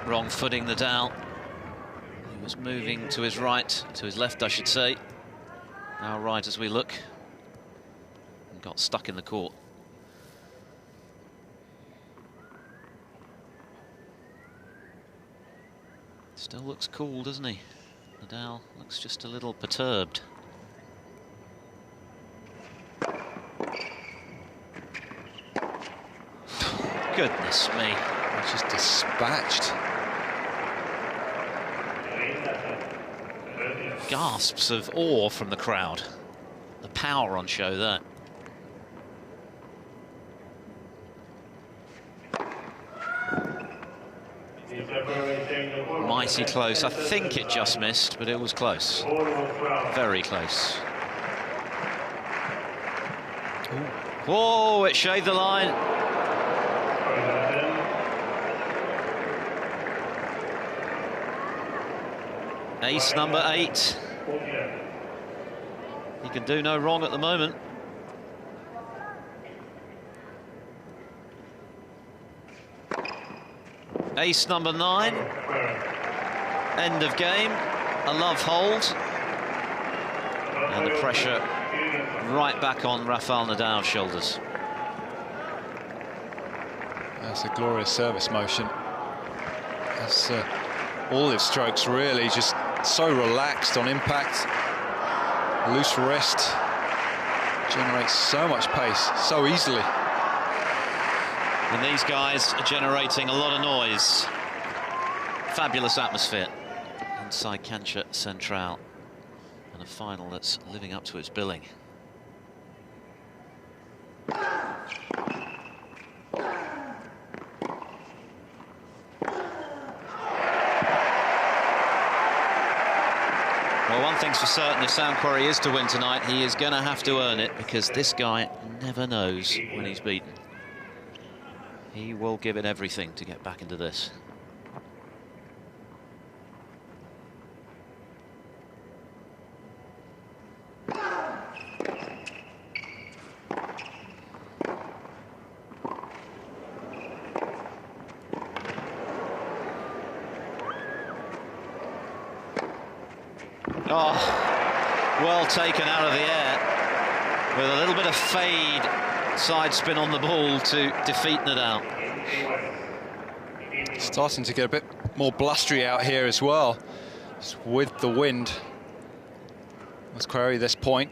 Speaker 2: Wrong footing, Nadal. He was moving to his right, to his left, I should say. Now right as we look. And got stuck in the court. Still looks cool, doesn't he? Nadal looks just a little perturbed. Goodness me.
Speaker 1: He's just dispatched.
Speaker 2: Gasps of awe from the crowd. The power on show there. Mighty close. I think it just missed, but it was close. Very close. Oh, it shaved the line. Ace number 8. He can do no wrong at the moment. Ace number 9. End of game. A love hold. And the pressure right back on Rafael Nadal's shoulders.
Speaker 1: That's a glorious service motion. That's all his strokes really just so relaxed on impact. Loose wrist. Generates so much pace so easily.
Speaker 2: And these guys are generating a lot of noise. Fabulous atmosphere inside Cancha Central. And a final that's living up to its billing. Well, one thing's for certain, if Sam Querrey is to win tonight, he is going to have to earn it, because this guy never knows when he's beaten. He will give it everything to get back into this. Oh, well taken out of the air with a little bit of fade side spin on the ball to defeat Nadal.
Speaker 1: Starting to get a bit more blustery out here as well, just with the wind. Was Querrey this point.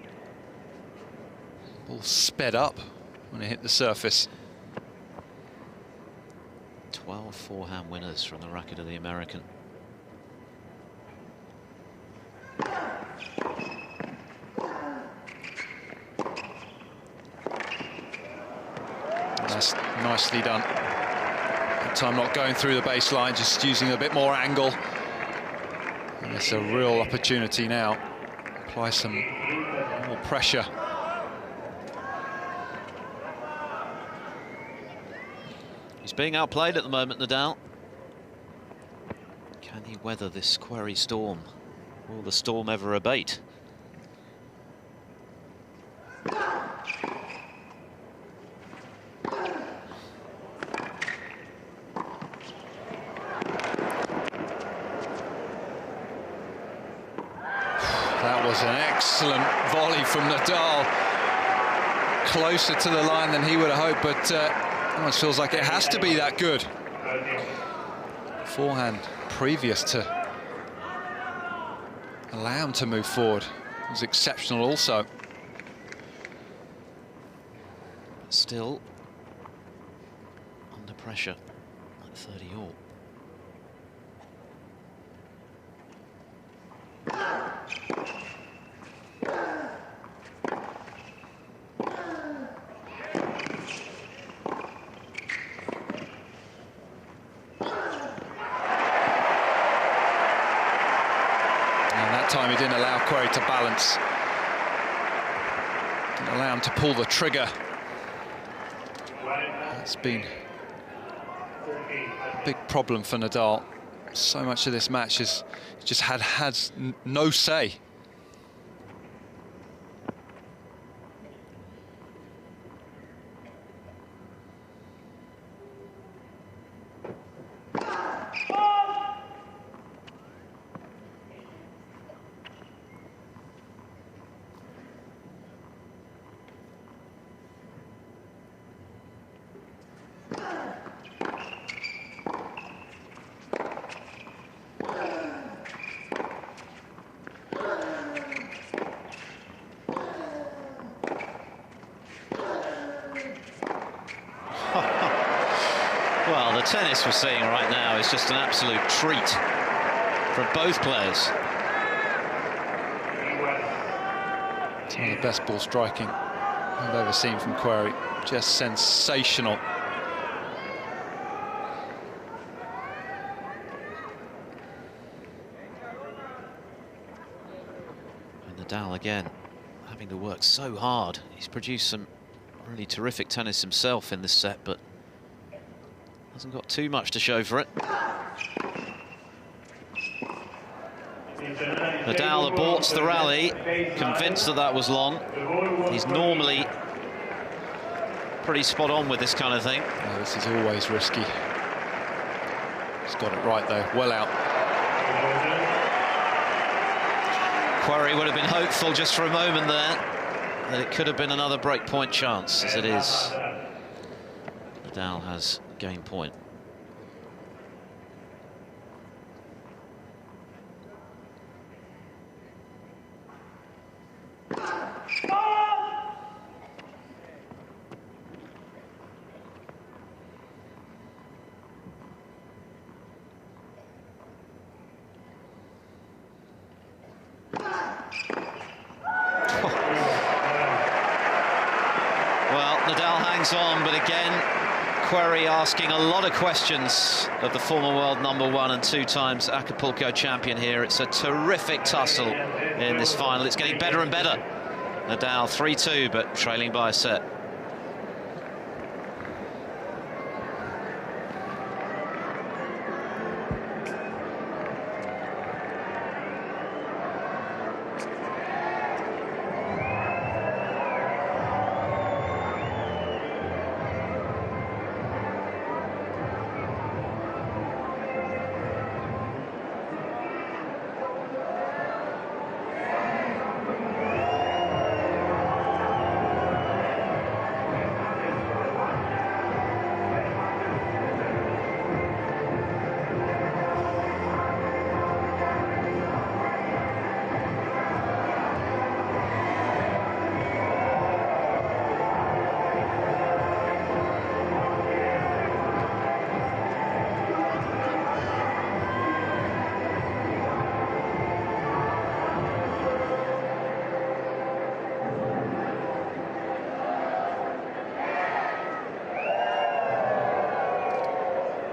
Speaker 1: Ball sped up when it hit the surface.
Speaker 2: 12 forehand winners from the racket of the American.
Speaker 1: That's nicely done. That time not going through the baseline, just using a bit more angle. And it's a real opportunity now. Apply some more pressure.
Speaker 2: He's being outplayed at the moment, Nadal. Can he weather this Querrey storm? Will the storm ever abate?
Speaker 1: That was an excellent volley from Nadal. Closer to the line than he would have hoped, but almost feels like it has to be that good. Forehand previous to allow him to move forward was exceptional also.
Speaker 2: But still under pressure at 30 all.
Speaker 1: Time he didn't allow Querrey to balance, didn't allow him to pull the trigger. That's been a big problem for Nadal. So much of this match is just has no say.
Speaker 2: Well, the tennis we're seeing right now is just an absolute treat for both players.
Speaker 1: Some of the best ball striking I've ever seen from Querrey. Just sensational.
Speaker 2: And Nadal again having to work so hard. He's produced some really terrific tennis himself in this set, but hasn't got too much to show for it. Nadal aborts the rally, convinced that that was long. He's normally pretty spot on with this kind of thing.
Speaker 1: Yeah, this is always risky. He's got it right though, well out.
Speaker 2: Querrey would have been hopeful just for a moment there that it could have been another breakpoint chance. As it is, Nadal has game point. Nadal hangs on, but again, Querrey asking a lot of questions of the former world #1 and 2 times Acapulco champion here. It's a terrific tussle in this final. It's getting better and better. Nadal 3-2, but trailing by a set.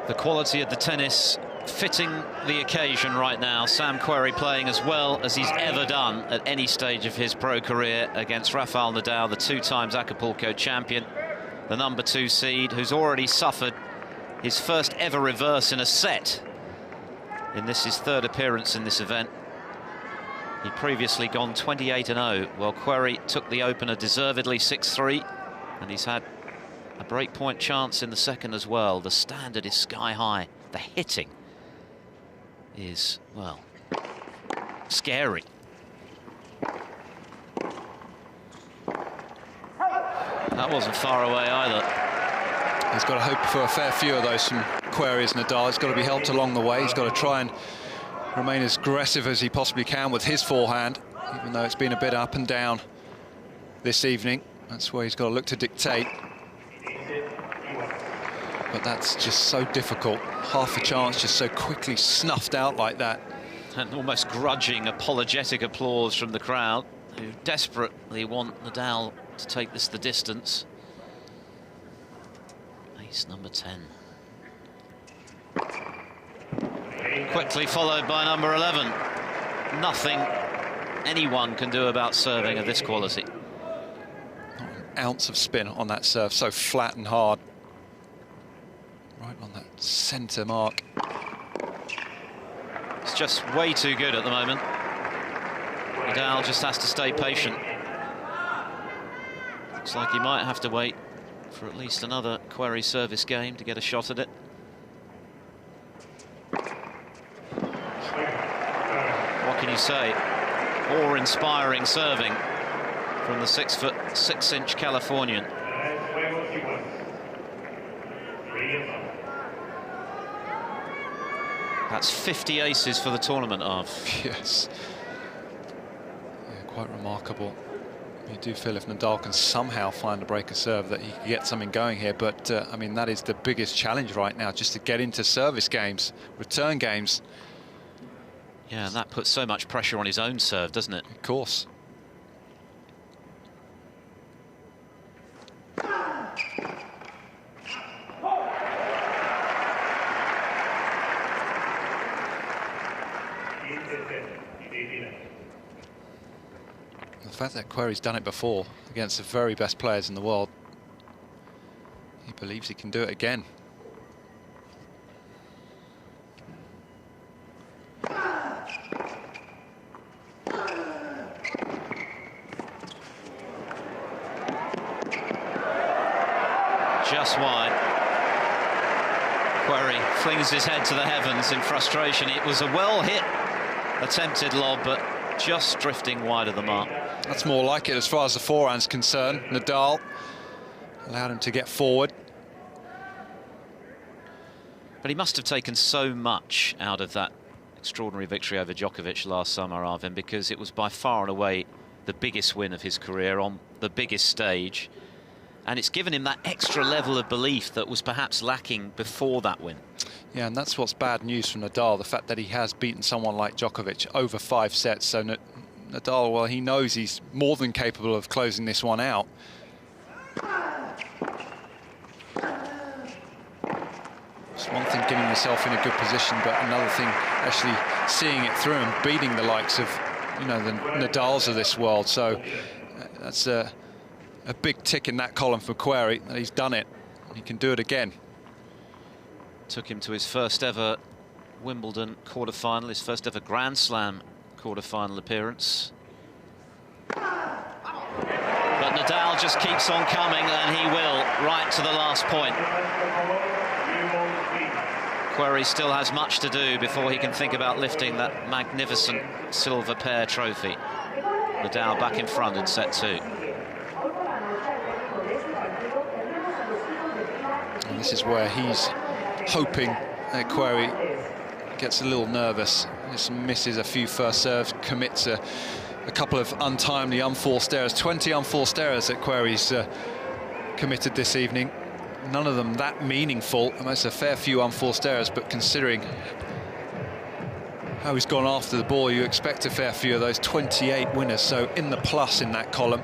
Speaker 2: The quality of the tennis fitting the occasion right now. Sam Querrey playing as well as he's ever done at any stage of his pro career against Rafael Nadal, the 2 times Acapulco champion, the #2 seed, who's already suffered his first ever reverse in a set in this his 3rd appearance in this event. He'd previously gone 28-0, while Querrey took the opener deservedly 6-3, and he's had a breakpoint chance in the second as well. The standard is sky high. The hitting is, well, scary. That wasn't far away either.
Speaker 1: He's got to hope for a fair few of those from Querrey as Nadal. He's got to be helped along the way. He's got to try and remain as aggressive as he possibly can with his forehand, even though it's been a bit up and down this evening. That's where he's got to look to dictate. But that's just so difficult. Half a chance just so quickly snuffed out like that.
Speaker 2: And almost grudging apologetic applause from the crowd, who desperately want Nadal to take this the distance. Ace #10. Quickly followed by #11. Nothing anyone can do about serving of this quality.
Speaker 1: Not an ounce of spin on that serve, so flat and hard. Right on that centre mark.
Speaker 2: It's just way too good at the moment. Nadal just has to stay patient. Looks like he might have to wait for at least another Querrey service game to get a shot at it. What can you say? Awe-inspiring serving from the 6'6" Californian. That's 50 aces for the tournament of.
Speaker 1: Yes. Yeah, quite remarkable. You do feel if Nadal can somehow find a breaker serve that he can get something going here, but I mean, that is the biggest challenge right now, just to get into service games, return games.
Speaker 2: Yeah, and that puts so much pressure on his own serve, doesn't it?
Speaker 1: Of course. The fact that Querrey's done it before against the very best players in the world, he believes he can do it again.
Speaker 2: Just wide. Querrey flings his head to the heavens in frustration. It was a well-hit attempted lob, but just drifting wide of the mark.
Speaker 1: That's more like it as far as the forehand's concerned. Nadal allowed him to get forward.
Speaker 2: But he must have taken so much out of that extraordinary victory over Djokovic last summer, Arvin, because it was by far and away the biggest win of his career on the biggest stage. And it's given him that extra level of belief that was perhaps lacking before that win.
Speaker 1: Yeah, and that's what's bad news from Nadal, the fact that he has beaten someone like Djokovic over 5 sets. So Nadal, well, he knows he's more than capable of closing this one out. It's one thing getting yourself in a good position, but another thing actually seeing it through and beating the likes of, you know, the Nadals of this world. So that's a big tick in that column for Querrey, and he's done it. He can do it again.
Speaker 2: Took him to his first ever Wimbledon quarter-final, his first ever Grand Slam quarter-final appearance. But Nadal just keeps on coming, and he will, right to the last point. Querrey still has much to do before he can think about lifting that magnificent silver pair trophy. Nadal back in front in set 2.
Speaker 1: And this is where he's hoping that Querrey gets a little nervous, just misses a few first serves, commits a couple of untimely, unforced errors. 20 unforced errors that Querrey's committed this evening. None of them that meaningful. Almost a fair few unforced errors, but considering how he's gone after the ball, you expect a fair few of those. 28 winners, so in the plus in that column.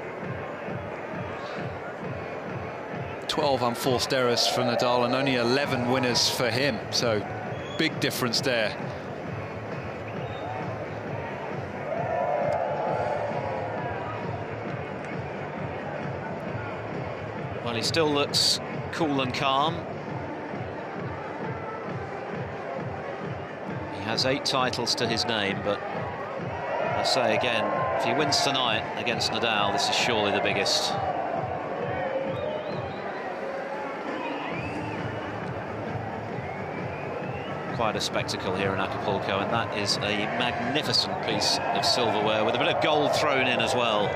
Speaker 1: 12 unforced errors for Nadal and only 11 winners for him, so big difference there.
Speaker 2: Well, he still looks cool and calm. He has 8 titles to his name, but I say again, if he wins tonight against Nadal, this is surely the biggest. Quite a spectacle here in Acapulco, and that is a magnificent piece of silverware with a bit of gold thrown in as well.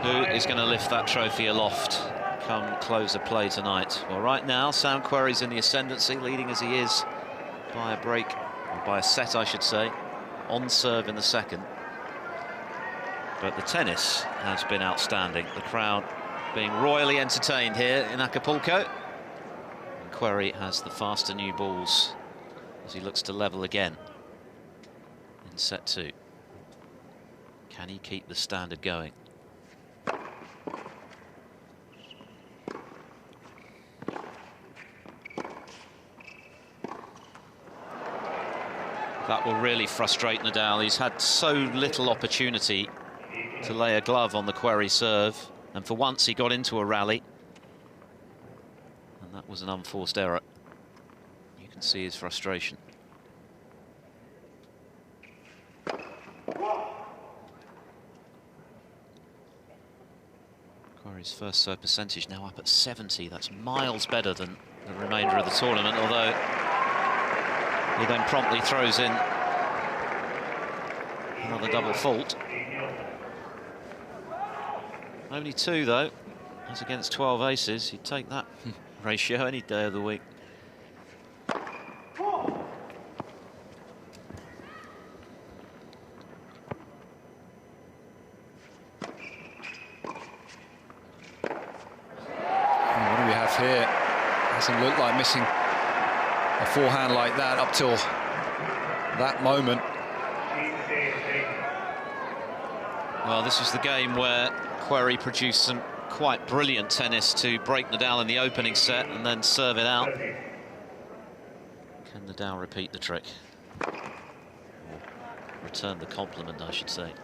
Speaker 2: Who is going to lift that trophy aloft come close of play tonight? Well, right now, Sam Querrey's in the ascendancy, leading as he is by a break, or by a set, I should say, on serve in the second. But the tennis has been outstanding. The crowd being royally entertained here in Acapulco. Querrey has the faster new balls as he looks to level again in set 2. Can he keep the standard going? That will really frustrate Nadal. He's had so little opportunity to lay a glove on the Querrey serve, and for once he got into a rally. That was an unforced error. You can see his frustration. Querrey's first serve percentage now up at 70. That's miles better than the remainder of the tournament, although he then promptly throws in another double fault. Only 2, though. As against 12 aces, you'd take that ratio any day of the week.
Speaker 1: What do we have here? Doesn't look like missing a forehand like that up till that moment.
Speaker 2: Well, this was the game where Querrey produced some quite brilliant tennis to break Nadal in the opening set and then serve it out. Can Nadal repeat the trick? Or return the compliment, I should say.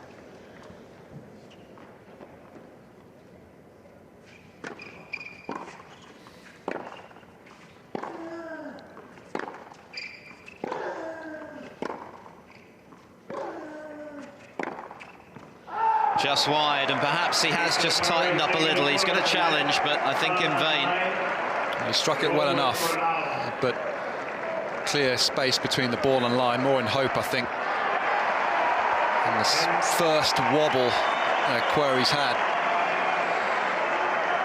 Speaker 2: Just wide, and perhaps he has just tightened up a little. He's going to challenge, but I think in vain.
Speaker 1: He struck it well enough, but clear space between the ball and line, more in hope, I think. And this first wobble Querrey's had.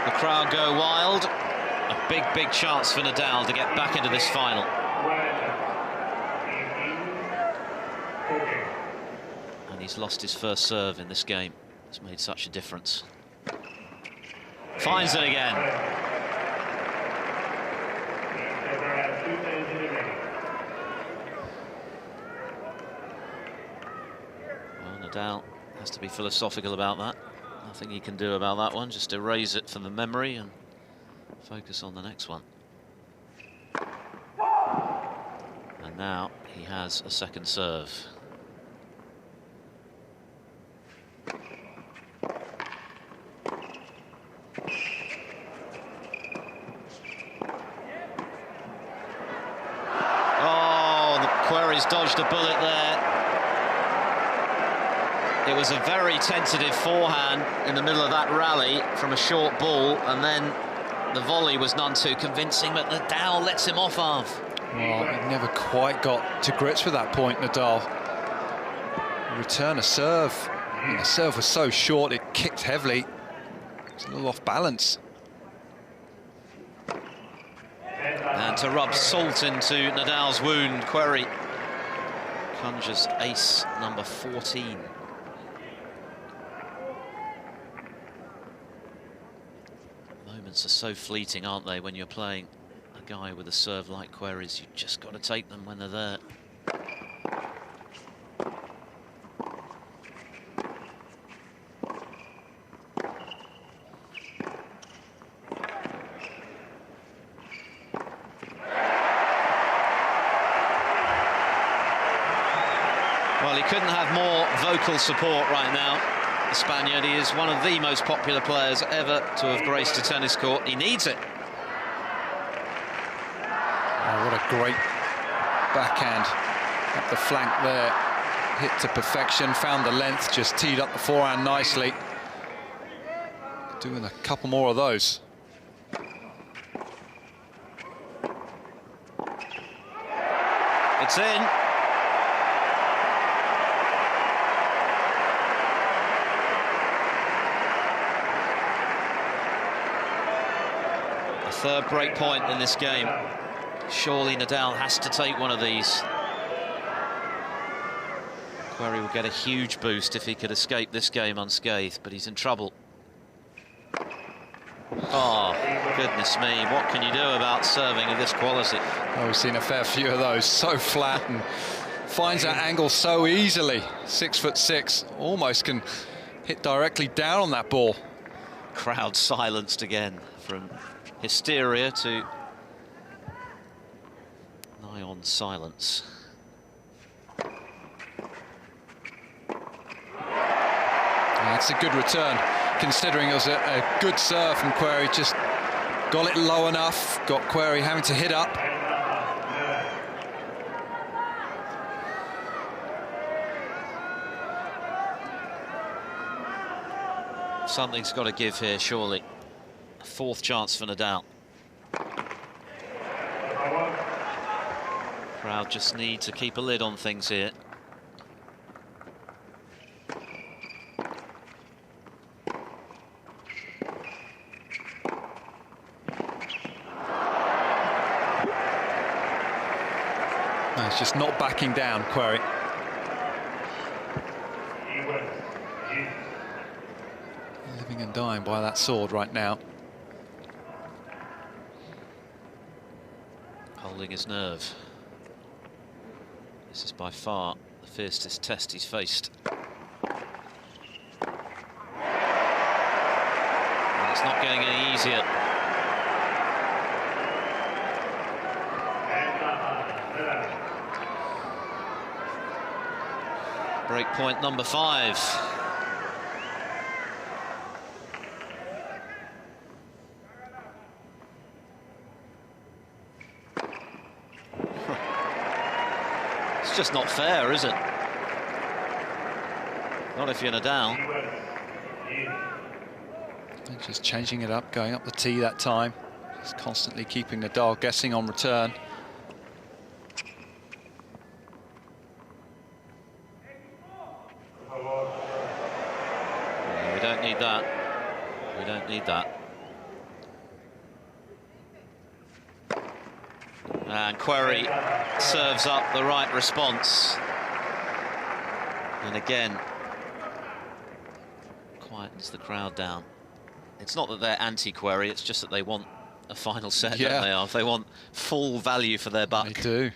Speaker 2: The crowd go wild. A big, big chance for Nadal to get back into this final. And he's lost his first serve in this game. It's made such a difference. Finds it again. Well, Nadal has to be philosophical about that. Nothing he can do about that one. Just erase it from the memory and focus on the next one. And now he has a second serve. Querrey's dodged a bullet there. It was a very tentative forehand in the middle of that rally from a short ball, and then the volley was none too convincing, but Nadal lets him off half.
Speaker 1: Well, he never quite got to grips with that point, Nadal. Return a serve. I mean, the serve was so short, it kicked heavily. It's a little off balance.
Speaker 2: And to rub salt into Nadal's wound, Querrey conjures ace number 14. Moments are so fleeting, aren't they, when you're playing a guy with a serve like Querrey's. You've just got to take them when they're there. Well, he couldn't have more vocal support right now, the Spaniard. He is one of the most popular players ever to have graced a tennis court. He needs it.
Speaker 1: Oh, what a great backhand up the flank there. Hit to perfection, found the length, just teed up the forehand nicely. Doing a couple more of those.
Speaker 2: It's in. Third break point in this game. Surely Nadal has to take one of these. Querrey will get a huge boost if he could escape this game unscathed, but he's in trouble. Oh, goodness me, what can you do about serving of this quality?
Speaker 1: Oh, we've seen a fair few of those, so flat and finds that angle so easily. 6'6", almost can hit directly down on that ball.
Speaker 2: Crowd silenced again, from hysteria to nigh on silence.
Speaker 1: That's a good return, considering it was a good serve from Querrey. Just got it low enough, got Querrey having to hit up.
Speaker 2: Something's got to give here, surely. A fourth chance for Nadal. Crowd just need to keep a lid on things here.
Speaker 1: No, it's just not backing down, Querrey. Living and dying by that sword right now.
Speaker 2: Holding his nerve. This is by far the fiercest test he's faced. And it's not getting any easier. Break point number 5. It's just not fair, is it? Not if you're Nadal.
Speaker 1: And just changing it up, going up the tee that time. Just constantly keeping Nadal guessing on return.
Speaker 2: Yeah, we don't need that. We don't need that. And Querrey serves up the right response. And again, quietens the crowd down. It's not that they're anti-Querrey, it's just that they want a final set, don't they, Alf? They want full value for their buck.
Speaker 1: They do.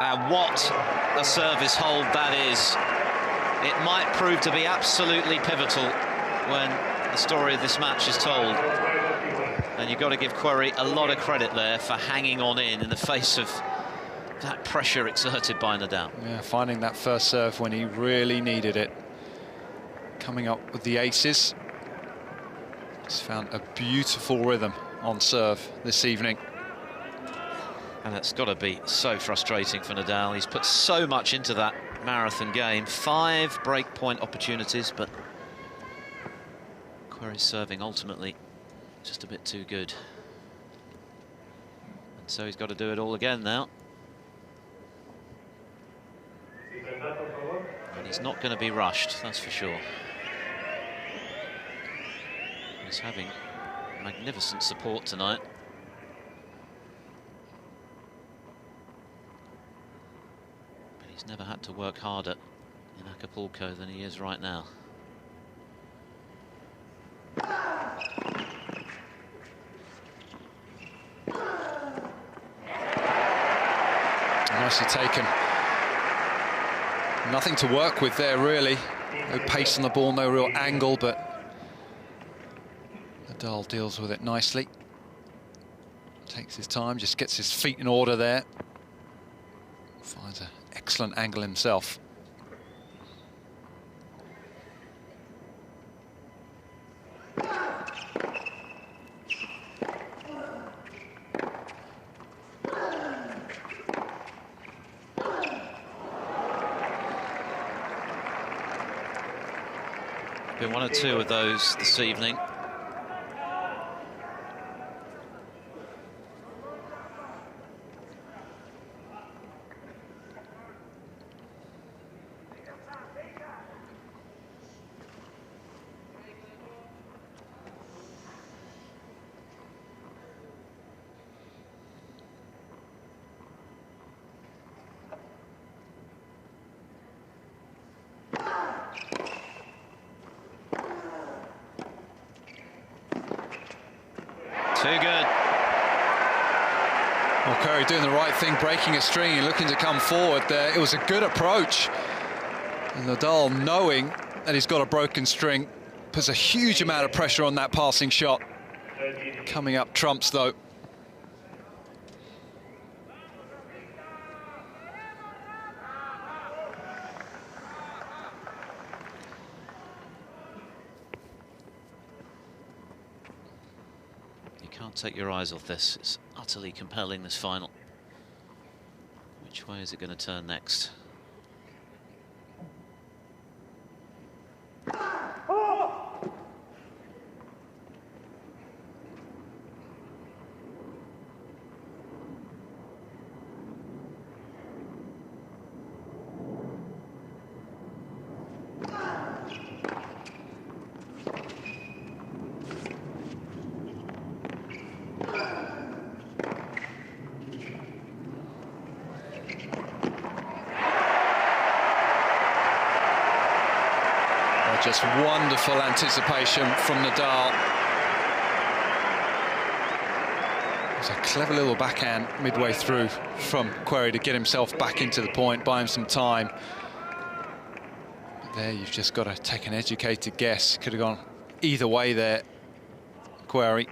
Speaker 2: And what a service hold that is. It might prove to be absolutely pivotal when the story of this match is told. And you've got to give Querrey a lot of credit there for hanging on in the face of that pressure exerted by Nadal.
Speaker 1: Yeah, finding that first serve when he really needed it. Coming up with the aces. He's found a beautiful rhythm on serve this evening.
Speaker 2: And that's got to be so frustrating for Nadal. He's put so much into that marathon game. 5 break-point opportunities, but Querrey's serving ultimately just a bit too good. And so he's got to do it all again now. And he's not going to be rushed, that's for sure. He's having magnificent support tonight. But he's never had to work harder in Acapulco than he is right now.
Speaker 1: Nicely taken. Nothing to work with there, really. No pace on the ball, no real angle, but Nadal deals with it nicely. Takes his time, just gets his feet in order there. Finds an excellent angle himself.
Speaker 2: Been 1 or 2 of those this evening. Too good.
Speaker 1: Well, Querrey doing the right thing, breaking a string and looking to come forward there. It was a good approach. And Nadal, knowing that he's got a broken string, puts a huge amount of pressure on that passing shot. Coming up trumps, though.
Speaker 2: Can't take your eyes off this. It's utterly compelling, this final. Which way is it going to turn next?
Speaker 1: Just wonderful anticipation from Nadal. It was a clever little backhand midway through from Querrey to get himself back into the point, buy him some time. But there you've just got to take an educated guess. Could have gone either way there, Querrey.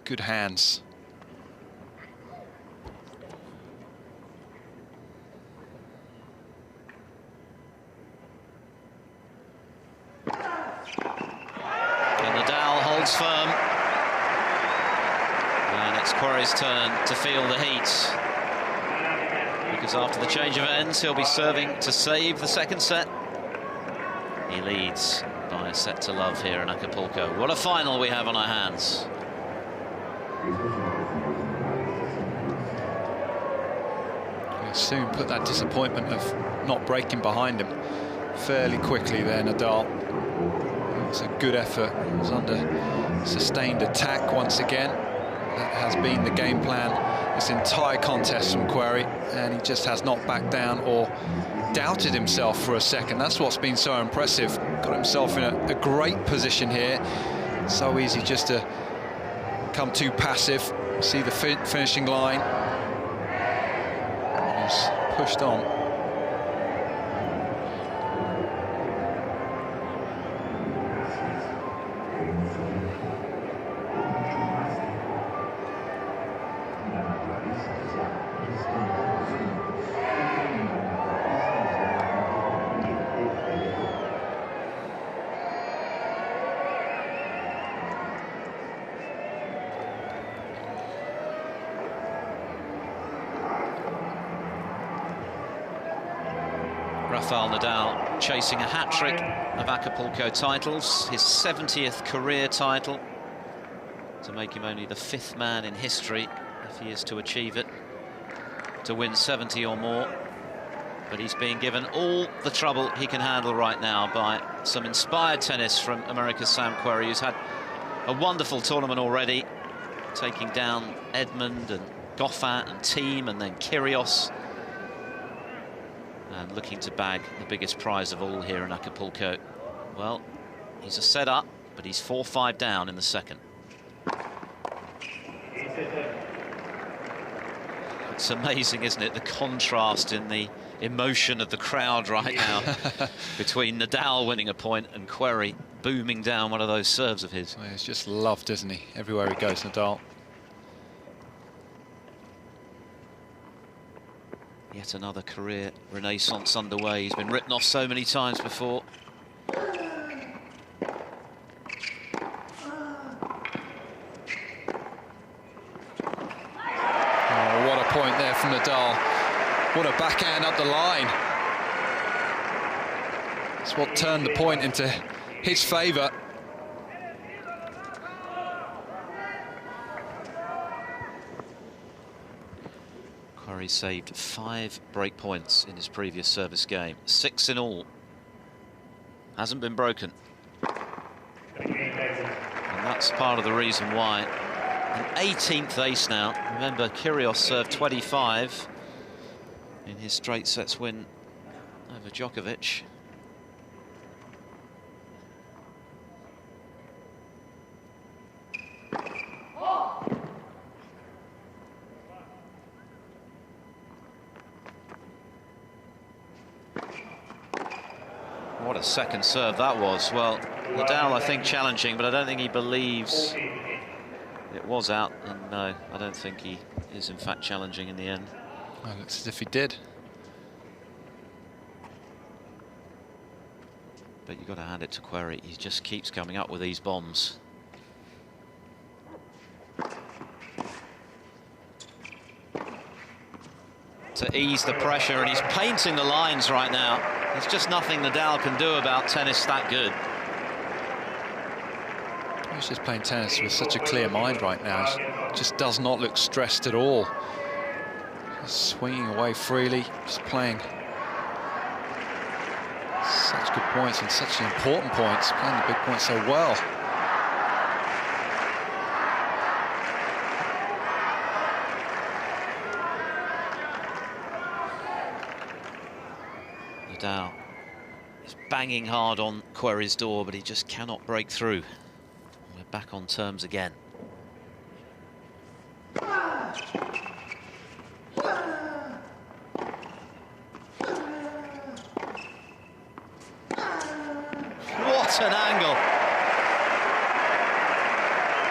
Speaker 1: Good hands.
Speaker 2: Firm, and it's Querrey's turn to feel the heat, because after the change of ends he'll be serving to save the second set. He leads by a set to love here in Acapulco. What a final we have on our hands.
Speaker 1: He'll soon put that disappointment of not breaking behind him fairly quickly there, Nadal. It was a good effort. It was under sustained attack once again. That has been the game plan this entire contest from Querrey, and he just has not backed down or doubted himself for a second. That's what's been so impressive. Got himself in a great position here. So easy just to come too passive, see the finishing line. He's pushed on.
Speaker 2: Rafael Nadal chasing a hat-trick of Acapulco titles, his 70th career title, to make him only the 5th man in history, if he is to achieve it, to win 70 or more. But he's being given all the trouble he can handle right now by some inspired tennis from America's Sam Querrey, who's had a wonderful tournament already, taking down Edmund and Goffin and Thiem and then Kyrgios, and looking to bag the biggest prize of all here in Acapulco. Well, he's a set-up, but he's 4-5 down in the second. It's amazing, isn't it, the contrast in the emotion of the crowd right now between Nadal winning a point and Querrey booming down one of those serves of his.
Speaker 1: Well, he's just loved, isn't he? Everywhere he goes, Nadal.
Speaker 2: Yet another career renaissance underway. He's been written off so many times before.
Speaker 1: Oh, what a point there from Nadal. What a backhand up the line. It's what turned the point into his favour.
Speaker 2: Querrey saved 5 break points in his previous service game, 6 in all. Hasn't been broken. And that's part of the reason why. An 18th ace now. Remember, Kyrgios served 25 in his straight sets win over Djokovic. What a second serve that was. Well, Nadal, I think, challenging, but I don't think he believes it was out. And no, I don't think he is, in fact, challenging in the end.
Speaker 1: Well, it looks as if he did.
Speaker 2: But you've got to hand it to Querrey. He just keeps coming up with these bombs. To ease the pressure, and he's painting the lines right now. There's just nothing Nadal can do about tennis that good.
Speaker 1: He's just playing tennis with such a clear mind right now. He just does not look stressed at all. Just swinging away freely, just playing such good points and such important points, playing the big points so well.
Speaker 2: Nadal is banging hard on Querrey's door, but he just cannot break through. We're back on terms again. What an angle!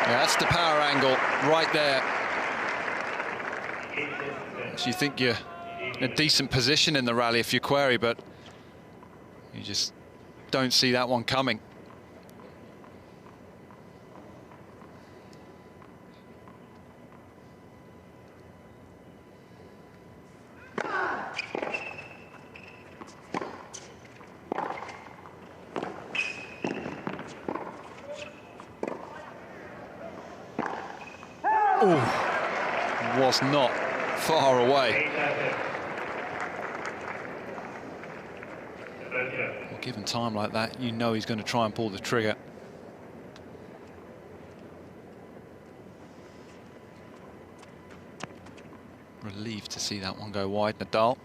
Speaker 1: Yeah, that's the power angle right there. So you think you're in a decent position in the rally if you're Querrey, but you just don't see that one coming. Ooh, was not far away. Well, given time like that, you know he's going to try and pull the trigger. Relieved to see that one go wide, Nadal.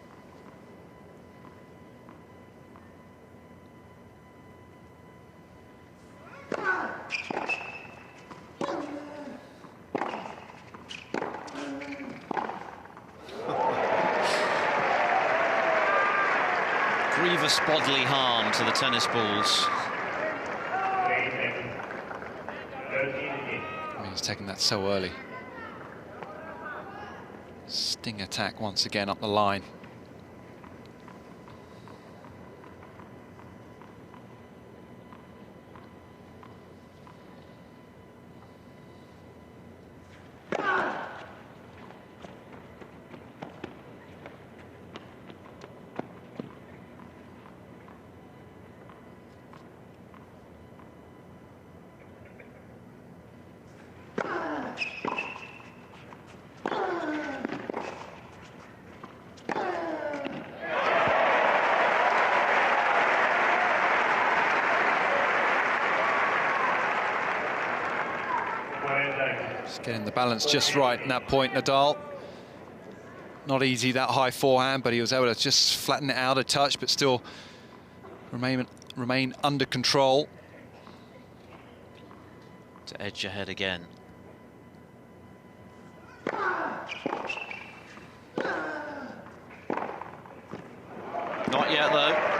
Speaker 2: Grievous bodily harm to the tennis balls.
Speaker 1: I mean, he's taken that so early. Sting attack once again up the line. Just getting the balance just right in that point, Nadal. Not easy, that high forehand, but he was able to just flatten it out a touch, but still remain under control.
Speaker 2: To edge ahead again. Not yet, though.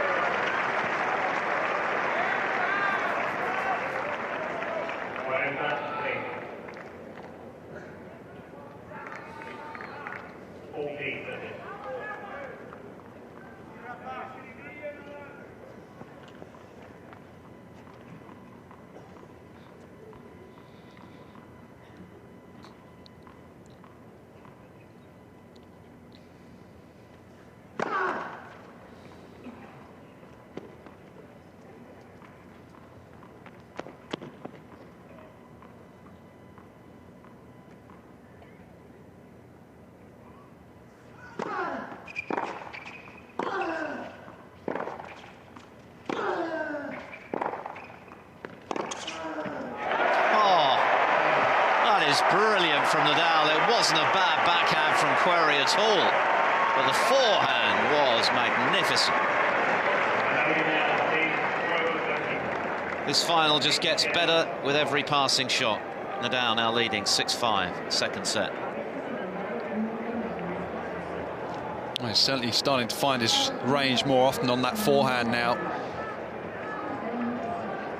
Speaker 2: Brilliant from Nadal. It wasn't a bad backhand from Querrey at all, but the forehand was magnificent. This final just gets better with every passing shot. Nadal now leading 6-5, second set.
Speaker 1: Well, he's certainly starting to find his range more often on that forehand now.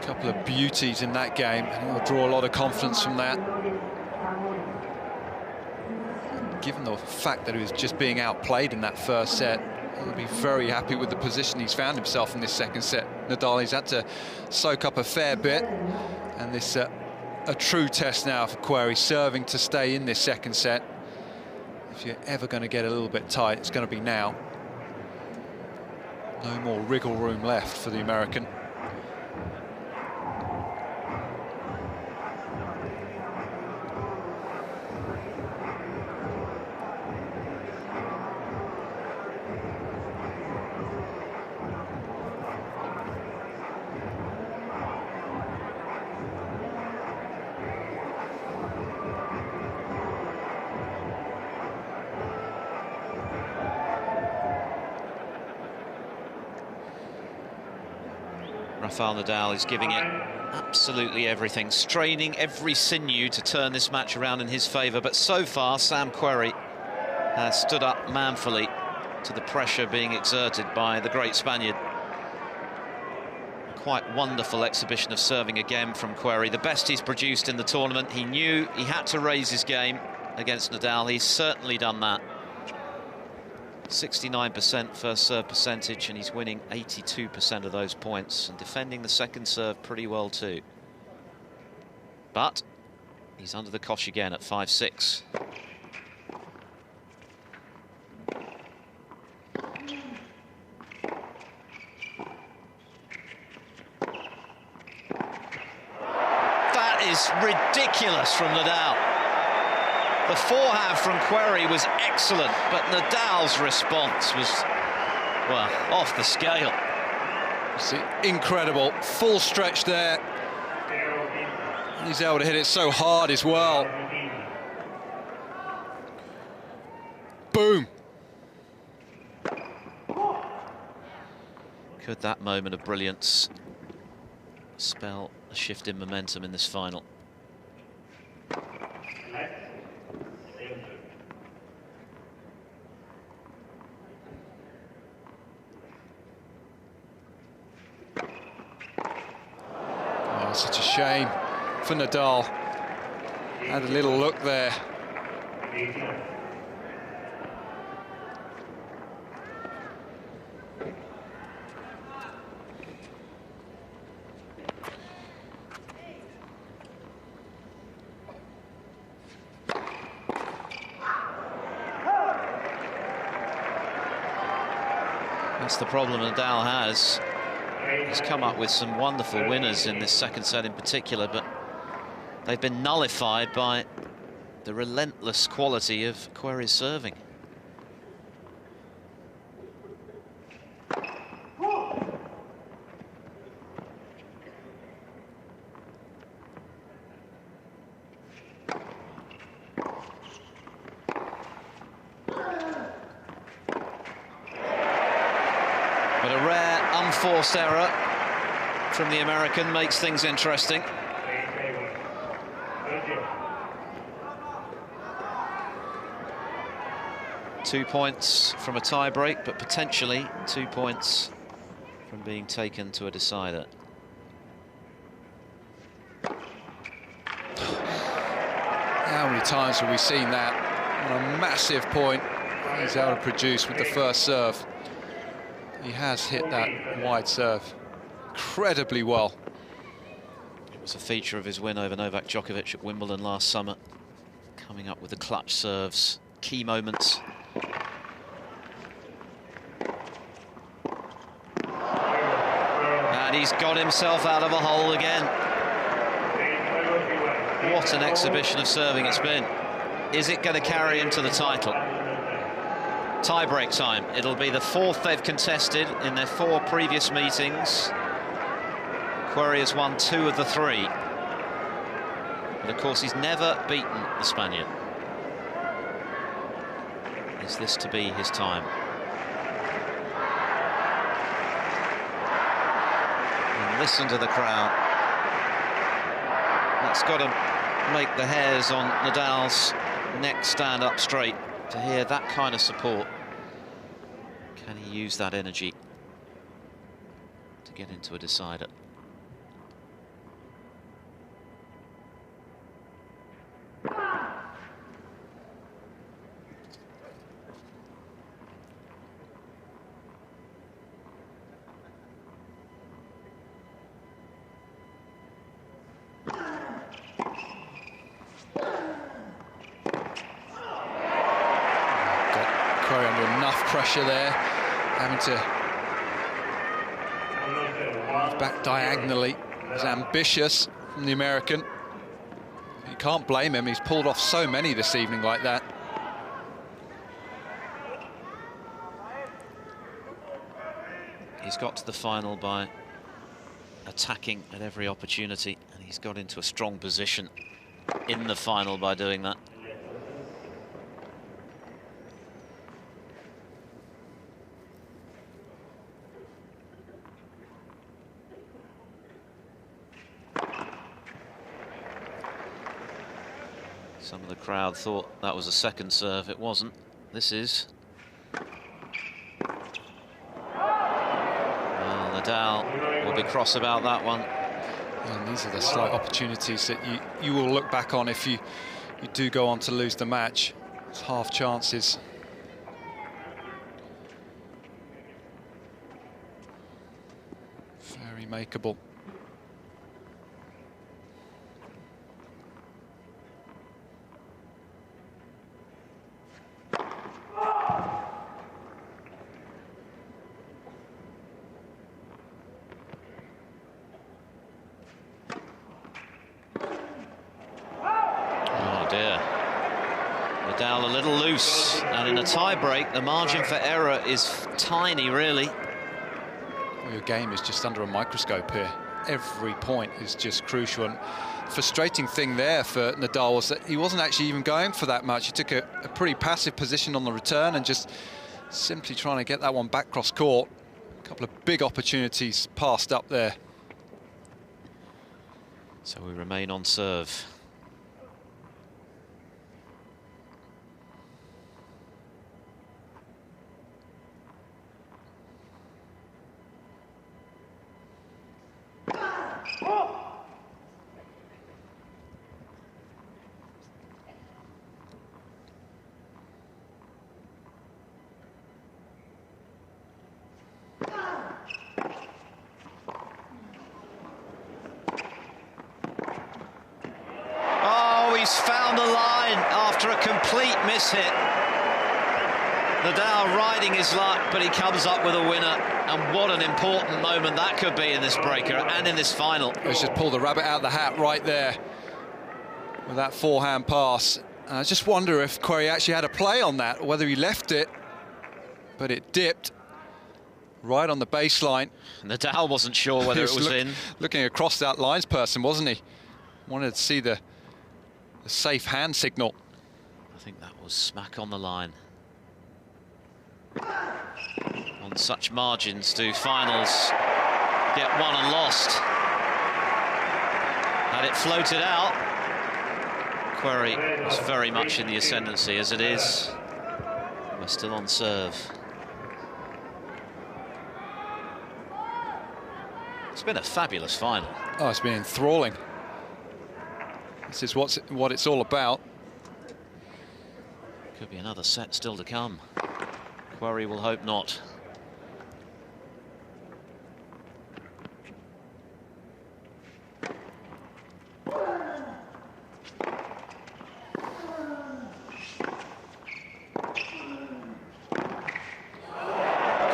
Speaker 1: A couple of beauties in that game, and he'll draw a lot of confidence from that. Given the fact that he was just being outplayed in that first set, he'll be very happy with the position he's found himself in this second set. Nadal, he's had to soak up a fair bit, and this a true test now for Querrey, serving to stay in this second set. If you're ever going to get a little bit tight, it's going to be now. No more wriggle room left for the American.
Speaker 2: Rafael Nadal is giving it absolutely everything, straining every sinew to turn this match around in his favour. But so far, Sam Querrey has stood up manfully to the pressure being exerted by the great Spaniard. Quite wonderful exhibition of serving again from Querrey, the best he's produced in the tournament. He knew he had to raise his game against Nadal. He's certainly done that. 69% first serve percentage, and he's winning 82% of those points and defending the second serve pretty well too. But he's under the cosh again at 5-6. That is ridiculous from Nadal. The forehand from Querrey was excellent, but Nadal's response was, well, off the scale.
Speaker 1: See, incredible, full stretch there. He's able to hit it so hard as well. Boom.
Speaker 2: Could that moment of brilliance spell a shift in momentum in this final?
Speaker 1: Such a shame for Nadal. Had a little look there.
Speaker 2: That's the problem Nadal has. He's come up with some wonderful winners in this second set in particular, but they've been nullified by the relentless quality of Querrey's serving. forced error from the American makes things interesting. Two points from a tie-break, but potentially 2 points from being taken to a decider.
Speaker 1: How many times have we seen that on a massive point he's able to produce with the first serve? He has hit that wide serve incredibly well.
Speaker 2: It was a feature of his win over Novak Djokovic at Wimbledon last summer, coming up with the clutch serves, key moments. And he's got himself out of a hole again. What an exhibition of serving it's been. Is it going to carry him to the title? Tie-break time. It'll be the fourth they've contested in their 4 previous meetings. Querrey has won 2 of the 3. But of course, he's never beaten the Spaniard. Is this to be his time? And listen to the crowd. That's got to make the hairs on Nadal's neck stand up straight to hear that kind of support. Can he use that energy to get into a decider?
Speaker 1: Querrey under enough pressure there, having to move back diagonally. It was ambitious from the American. You can't blame him, he's pulled off so many this evening like that.
Speaker 2: He's got to the final by attacking at every opportunity, and he's got into a strong position in the final by doing that. Some of the crowd thought that was a second serve. It wasn't. This is. Well, Nadal will be cross about that one.
Speaker 1: And these are the slight opportunities that you will look back on if you do go on to lose the match. It's half chances. Very makeable.
Speaker 2: Nadal a little loose, and in a tie-break, the margin for error is tiny, really.
Speaker 1: Well, your game is just under a microscope here. Every point is just crucial. And frustrating thing there for Nadal was that he wasn't actually even going for that much. He took a pretty passive position on the return and just simply trying to get that one back cross court. A couple of big opportunities passed up there.
Speaker 2: So we remain on serve. He's found the line after a complete mishit. Nadal riding his luck, but he comes up with a winner. And what an important moment that could be in this breaker and in this final.
Speaker 1: He's just pulled the rabbit out of the hat right there with that forehand pass. I just wonder if Querrey actually had a play on that, or whether he left it, but it dipped right on the baseline.
Speaker 2: Nadal wasn't sure whether it was in.
Speaker 1: Looking across that linesperson, wasn't he? Wanted to see the safe hand signal.
Speaker 2: I think that was smack on the line. On such margins do finals get won and lost. Had it floated out, Querrey was very much in the ascendancy. As it is, we're still on serve. It's been a fabulous final.
Speaker 1: Oh, it's been enthralling. This is what it's all about.
Speaker 2: Could be another set still to come. Querrey will hope not.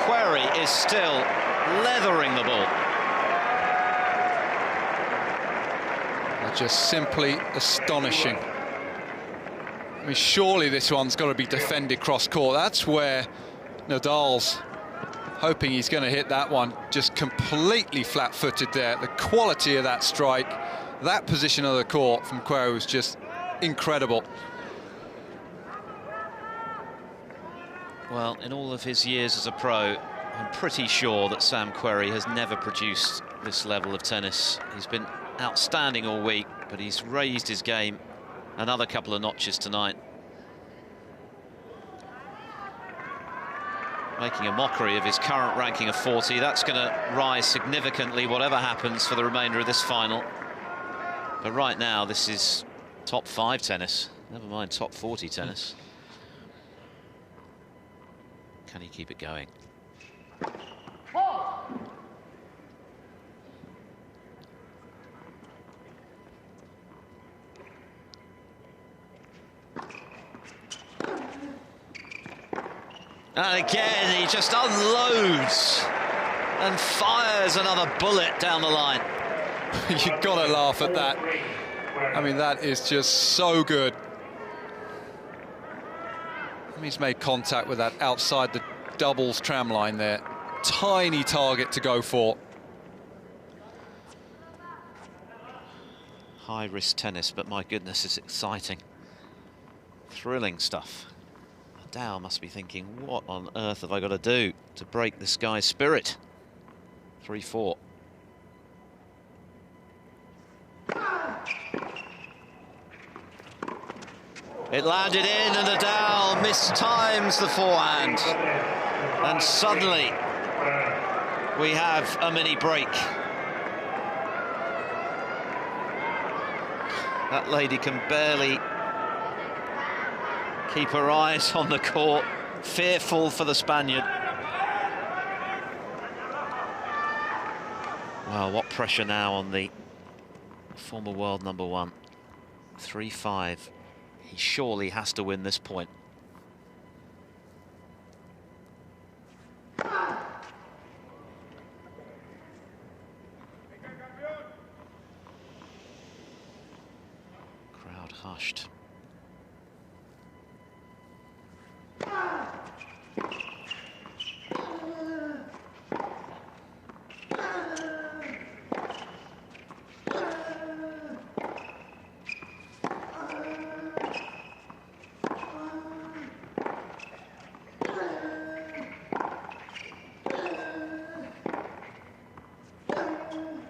Speaker 2: Querrey is still leathering the ball.
Speaker 1: Just simply astonishing. I mean, surely this one's got to be defended cross-court. That's where Nadal's hoping he's going to hit that one. Just completely flat-footed there. The quality of that strike, that position of the court from Querrey was just incredible.
Speaker 2: Well, in all of his years as a pro, I'm pretty sure that Sam Querrey has never produced this level of tennis. He's been outstanding all week, but he's raised his game another couple of notches tonight. Making a mockery of his current ranking of 40. That's going to rise significantly, whatever happens for the remainder of this final. But right now, this is top 5 tennis, never mind top 40 tennis. Can he keep it going? And again, he just unloads and fires another bullet down the line.
Speaker 1: You've got to laugh at that. I mean, that is just so good. He's made contact with that outside the doubles tram line there. Tiny target to go for.
Speaker 2: High-risk tennis, but my goodness, it's exciting. Thrilling stuff. Nadal must be thinking, what on earth have I got to do to break this guy's spirit? 3-4. It landed in, and Nadal mistimes the forehand. And suddenly, we have a mini break. That lady can barely keep her eyes on the court, fearful for the Spaniard. Well, what pressure now on the former world number 1. 3-5. He surely has to win this point. Crowd hushed.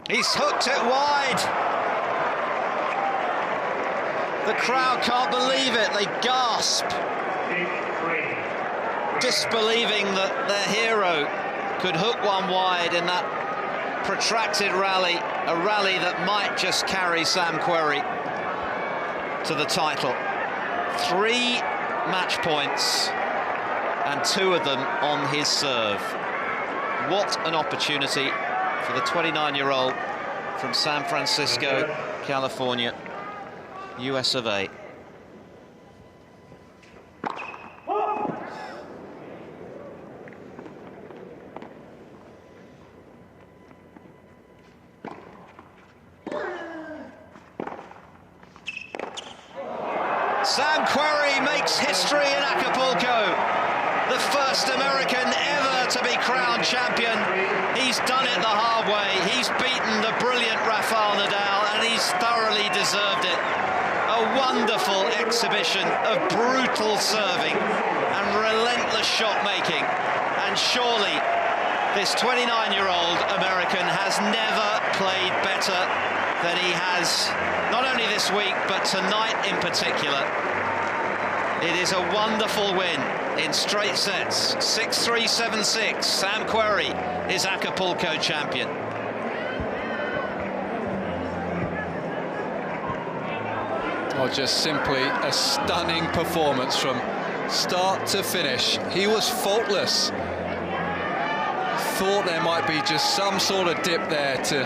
Speaker 2: He's hooked it wide. The crowd can't believe it. They gasp, disbelieving that their hero could hook one wide in that protracted rally, a rally that might just carry Sam Querrey to the title. 3 match points and 2 of them on his serve. What an opportunity for the 29-year-old from San Francisco, California, US of A. Sam Querrey makes history in Acapulco. The first American ever to be crowned champion. He's done it the hard way. He's beaten the brilliant Rafael Nadal, and he's thoroughly deserved it. A wonderful exhibition of brutal serving and relentless shot making. And surely This 29-year-old American has never played better than he has, not only this week, but tonight in particular. It is a wonderful win in straight sets. 6-3, 7-6. Sam Querrey is Acapulco champion.
Speaker 1: Well, just simply a stunning performance from start to finish. He was faultless. Thought there might be just some sort of dip there to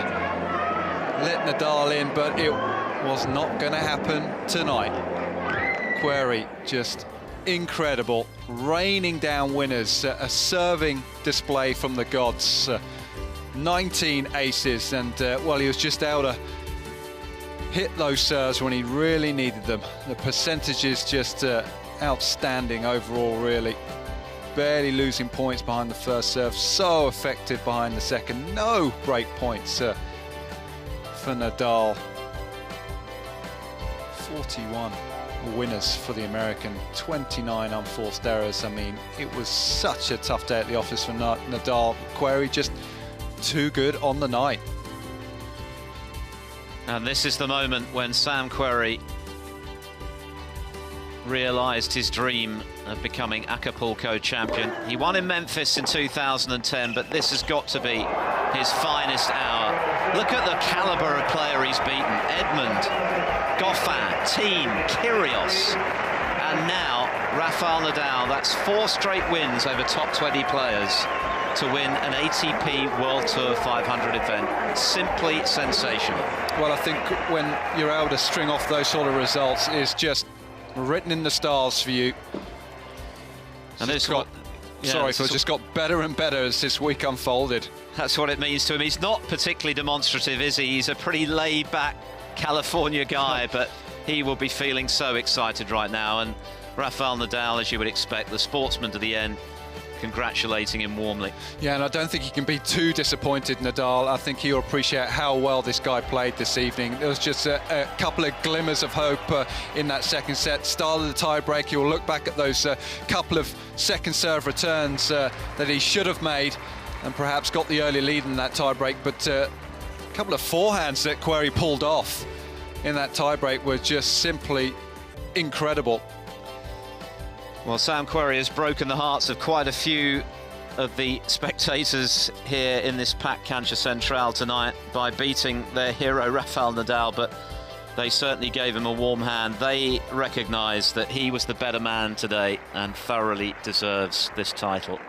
Speaker 1: let Nadal in, but it was not going to happen tonight. Querrey just incredible, raining down winners, a serving display from the gods. 19 aces, and well, he was just able to hit those serves when he really needed them. The percentages just outstanding overall, really. Barely losing points behind the first serve, so effective behind the second. No break points for Nadal. 41 winners for the American, 29 unforced errors. I mean, it was such a tough day at the office for Nadal. Querrey just too good on the night.
Speaker 2: And this is the moment when Sam Querrey realised his dream of becoming Acapulco champion. He won in Memphis in 2010, but this has got to be his finest hour. Look at the calibre of player he's beaten. Edmund, Goffin, Thiem, Kyrgios, and now Rafael Nadal. That's 4 straight wins over top 20 players to win an ATP World Tour 500 event. Simply sensational.
Speaker 1: Well, I think when you're able to string off those sort of results is just written in the stars for you.
Speaker 2: And it's got,
Speaker 1: just got better and better as this week unfolded.
Speaker 2: That's what it means to him. He's not particularly demonstrative, is he? He's a pretty laid-back California guy, but he will be feeling so excited right now. And Rafael Nadal, as you would expect, the sportsman to the end, congratulating him warmly. Yeah,
Speaker 1: and I don't think he can be too disappointed, Nadal. I think he'll appreciate how well this guy played this evening. There was just a couple of glimmers of hope in that second set. Start of the tie-break, he'll look back at those couple of second serve returns that he should have made and perhaps got the early lead in that tie-break, but a couple of forehands that Querrey pulled off in that tie-break were just simply incredible.
Speaker 2: Well, Sam Querrey has broken the hearts of quite a few of the spectators here in this packed Cancha Central tonight by beating their hero Rafael Nadal, but they certainly gave him a warm hand. They recognise that he was the better man today and thoroughly deserves this title.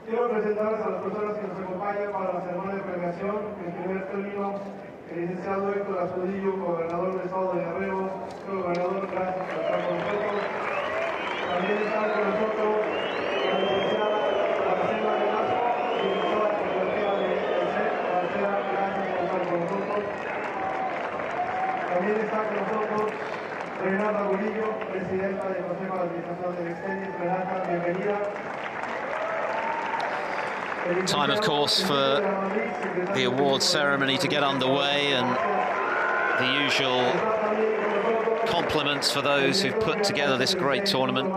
Speaker 4: Quiero presentarles a las personas que nos acompañan para la ceremonia de premiación. En primer término, el licenciado Héctor Astudillo, gobernador del estado de Guerrero. Gobernador, gracias por estar con nosotros. También está con nosotros la licenciada Marcela Velasco, directora corporativa de ECE. Marcela, gracias por estar con nosotros. También está con nosotros Renata Burillo, presidenta del Consejo de Administración del Extended. Renata, bienvenida.
Speaker 2: Time, of course, for the awards ceremony to get underway, and the usual compliments for those who've put together this great tournament,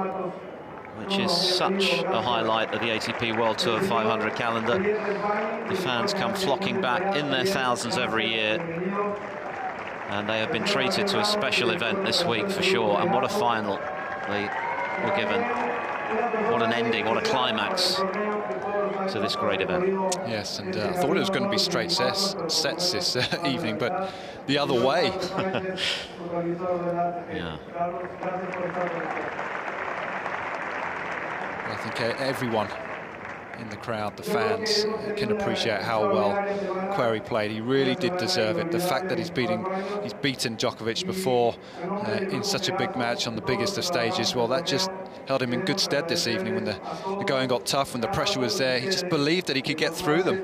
Speaker 2: which is such a highlight of the ATP World Tour 500 calendar. The fans come flocking back in their thousands every year, and they have been treated to a special event this week for sure. And what a final they were given. What an ending, what a climax to this great event.
Speaker 1: Yes, and I thought it was going to be straight sets this evening, but the other way.
Speaker 2: Yeah.
Speaker 1: I think everyone in the crowd, the fans, can appreciate how well Querrey played. He really did deserve it. The fact that he's beaten Djokovic before in such a big match on the biggest of stages, well, that just held him in good stead this evening when the going got tough, when the pressure was there. He just believed that he could get through them.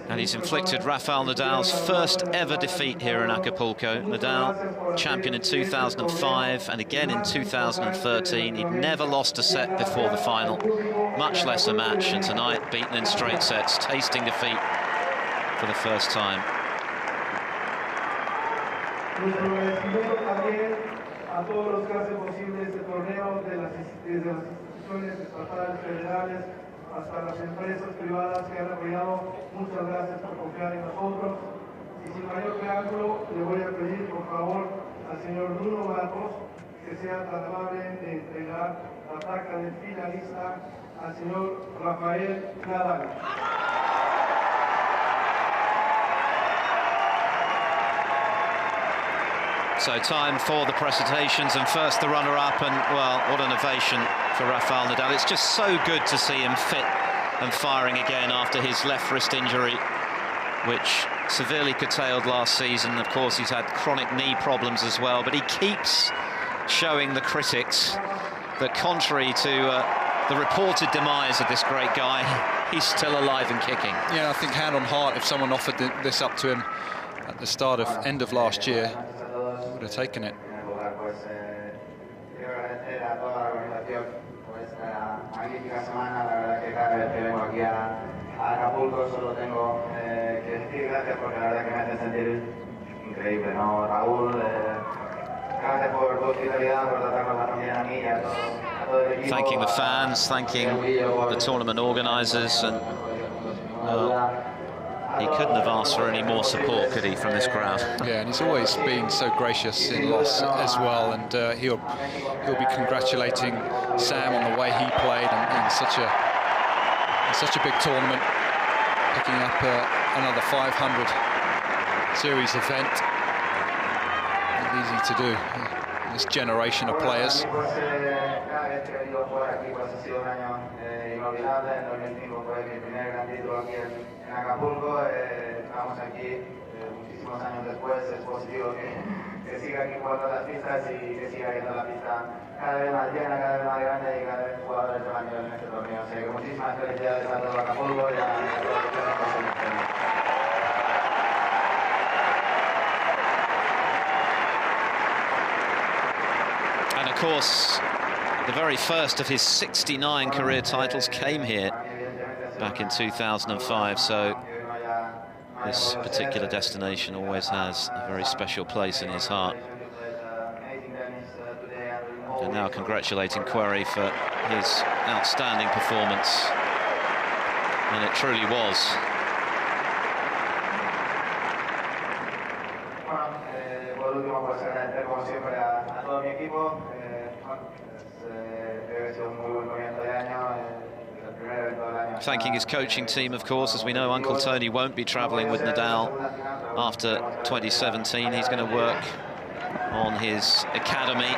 Speaker 2: And he's inflicted Rafael Nadal's first ever defeat here in Acapulco. Nadal, champion in 2005 and again in 2013. He'd never lost a set before the final, much less a match, and tonight beaten in straight sets, tasting defeat for the first time.
Speaker 4: A todos los que hacen posible este torneo, desde las instituciones estatales, federales, hasta las empresas privadas que han apoyado. Muchas gracias por confiar en nosotros. Y sin mayor preámbulo, le voy a pedir, por favor, al señor Bruno Matos que sea tan amable de entregar la placa del finalista al señor Rafael Nadal.
Speaker 2: So time for the presentations, and first the runner-up, and well, what an ovation for Rafael Nadal. It's just so good to see him fit and firing again after his left wrist injury, which severely curtailed last season. Of course, he's had chronic knee problems as well, but he keeps showing the critics that contrary to the reported demise of this great guy, he's still alive and kicking.
Speaker 1: Yeah, I think hand on heart, if someone offered this up to him at the end of last year, he would have taken it.
Speaker 5: Acapulco, solo tengo que decir gracias porque la verdad que me hace sentir increíble, ¿no? Raúl, gracias por tu hospitalidad, por tratarnos tan bien a mí y a todo el equipo.
Speaker 2: Thanking the fans, thanking the tournament organisers, and he couldn't have asked for any more support, could he, from this crowd?
Speaker 1: Yeah, and he's always been so gracious in loss as well, and he'll be congratulating Sam on the way he played in such a big tournament, picking up another 500 series event. Not easy to do in this generation of players.
Speaker 5: En Acapulco, estamos aquí muchísimos años después. Es positivo que siga aquí jugando las pistas y que siga yendo la pista cada vez más llena, cada vez más grande y cada vez jugadores de más nivel en este torneo. Así que muchísimas felicidades a todo Acapulco y a todos los que nos conocen.
Speaker 2: And of course, the very first of his 69 career titles came here back in 2005, so this particular destination always has a very special place in his heart. And now congratulating Querrey for his outstanding performance, and it truly was.
Speaker 5: Por último, pues agradecer como siempre a todo mi equipo. Creo que ha sido un muy buen comienzo de año.
Speaker 2: Thanking his coaching team, of course. As we know, Uncle Tony won't be travelling with Nadal after 2017. He's going to work on his academy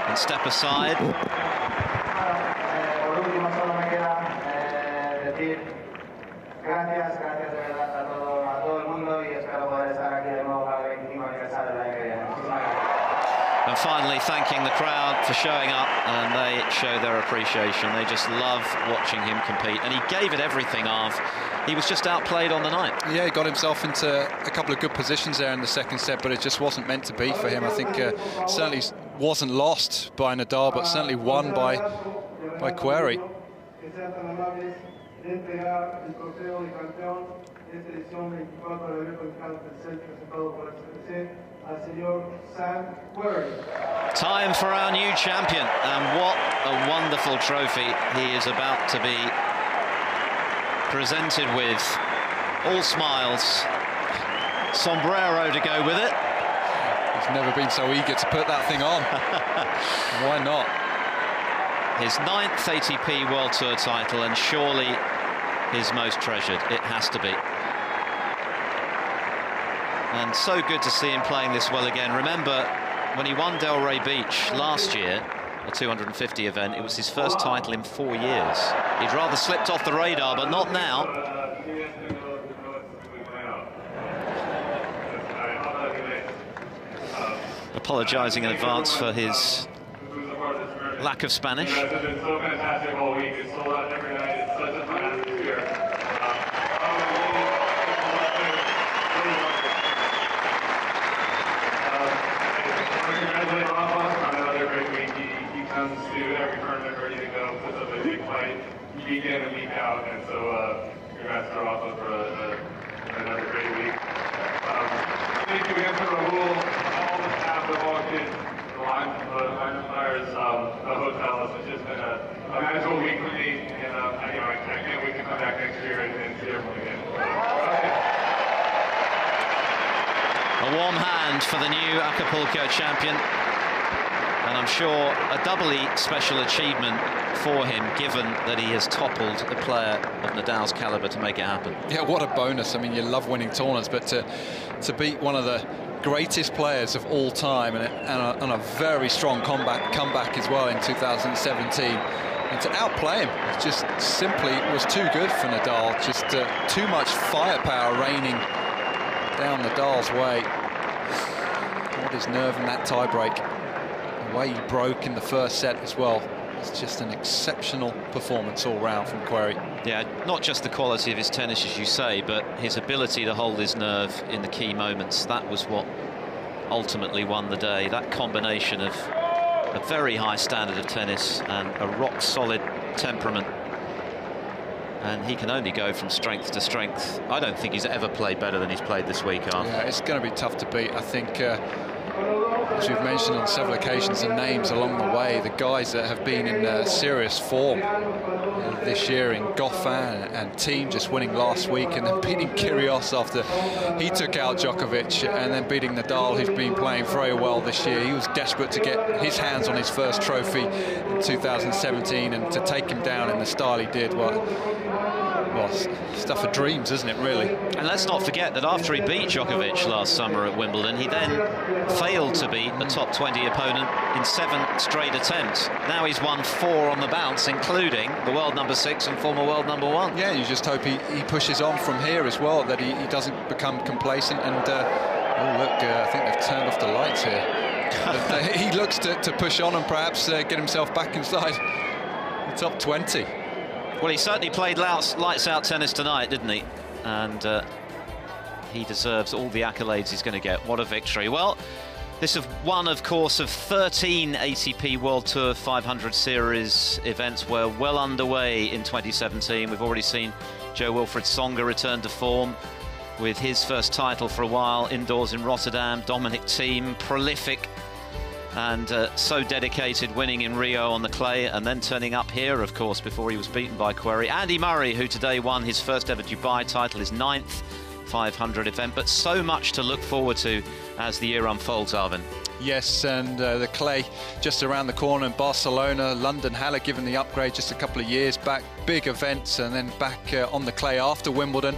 Speaker 2: and step aside.
Speaker 5: Gracias de verdad a todo el mundo y espero poder estar aquí de nuevo para el 25 aniversario del año que viene. Muchísimas gracias.
Speaker 2: And finally, thanking the crowd for showing up, and they show their appreciation. They just love watching him compete, and he gave it everything, Arv. He was just outplayed on the night.
Speaker 1: Yeah, he got himself into a couple of good positions there in the second set, but it just wasn't meant to be for him. I think certainly wasn't lost by Nadal, but certainly won by Querrey.
Speaker 2: Time for our new champion, and what a wonderful trophy he is about to be presented with. All smiles, sombrero to go with it.
Speaker 1: He's never been so eager to put that thing on. Why not?
Speaker 2: His 9th ATP World Tour title, and surely his most treasured. It has to be. And so good to see him playing this well again. Remember, when he won Delray Beach last year, a 250 event, it was his first title in 4 years. He'd rather slipped off the radar, but not now. Apologising in advance for his lack of Spanish.
Speaker 4: You guys have been so fantastic all week. It's sold out every night. It's such a fun atmosphere. Congratulate Rafa on another great week. He comes to every tournament ready to go, puts up a big fight week in and week out, and so congrats to Rafa for another great week. Thank you again to Rahul, all the staff, the volunteers, the line umpires, the hotels. It's just been a
Speaker 2: A warm hand for the new Acapulco champion. And I'm sure a doubly special achievement for him, given that he has toppled a player of Nadal's calibre to make it happen.
Speaker 1: Yeah, what a bonus. I mean, you love winning tournaments, but to beat one of the greatest players of all time and a very strong comeback as well in 2017, and to outplay him, it just simply was too good for Nadal. Just too much firepower raining down Nadal's way. What his nerve in that tie-break. The way he broke in the first set as well. It's just an exceptional performance all round from Querrey.
Speaker 2: Yeah, not just the quality of his tennis, as you say, but his ability to hold his nerve in the key moments. That was what ultimately won the day. That combination of a very high standard of tennis and a rock-solid temperament. And he can only go from strength to strength. I don't think he's ever played better than he's played this week, Arne.
Speaker 1: Yeah, it's going to be tough to beat. I think, as we've mentioned on several occasions, the names along the way, the guys that have been in serious form this year in Goffin and Thiem, just winning last week, and then beating Kyrgios after he took out Djokovic, and then beating Nadal, who's been playing very well this year. He was desperate to get his hands on his first trophy in 2017, and to take him down in the style he did, well, stuff of dreams, isn't it, really?
Speaker 2: And let's not forget that after he beat Djokovic last summer at Wimbledon, he then failed to beat a top 20 opponent in 7 straight attempts. Now he's won 4 on the bounce, including the world number 6 and former world number 1.
Speaker 1: Yeah, you just hope he pushes on from here as well, that he doesn't become complacent. And oh look, I think they've turned off the lights here. He looks to push on and perhaps get himself back inside the top 20.
Speaker 2: Well, he certainly played lights-out tennis tonight, didn't he? And he deserves all the accolades he's going to get. What a victory. Well, this is one, of course, of 13 ATP World Tour 500 Series events were well underway in 2017. We've already seen Jo-Wilfried Tsonga return to form with his first title for a while indoors in Rotterdam. Dominic Thiem, prolific and so dedicated, winning in Rio on the clay and then turning up here, of course, before he was beaten by Querrey. Andy Murray, who today won his first ever Dubai title, his 9th 500 event, but so much to look forward to as the year unfolds, Arvin.
Speaker 1: Yes, and the clay just around the corner in Barcelona. London Halle given the upgrade just a couple of years back. Big events, and then back on the clay after Wimbledon,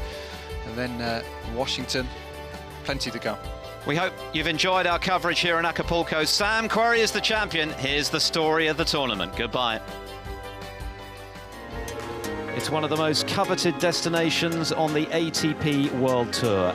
Speaker 1: and then Washington. Plenty to go.
Speaker 2: We hope you've enjoyed our coverage here in Acapulco. Sam Querrey is the champion. Here's the story of the tournament. Goodbye. It's one of the most coveted destinations on the ATP World Tour.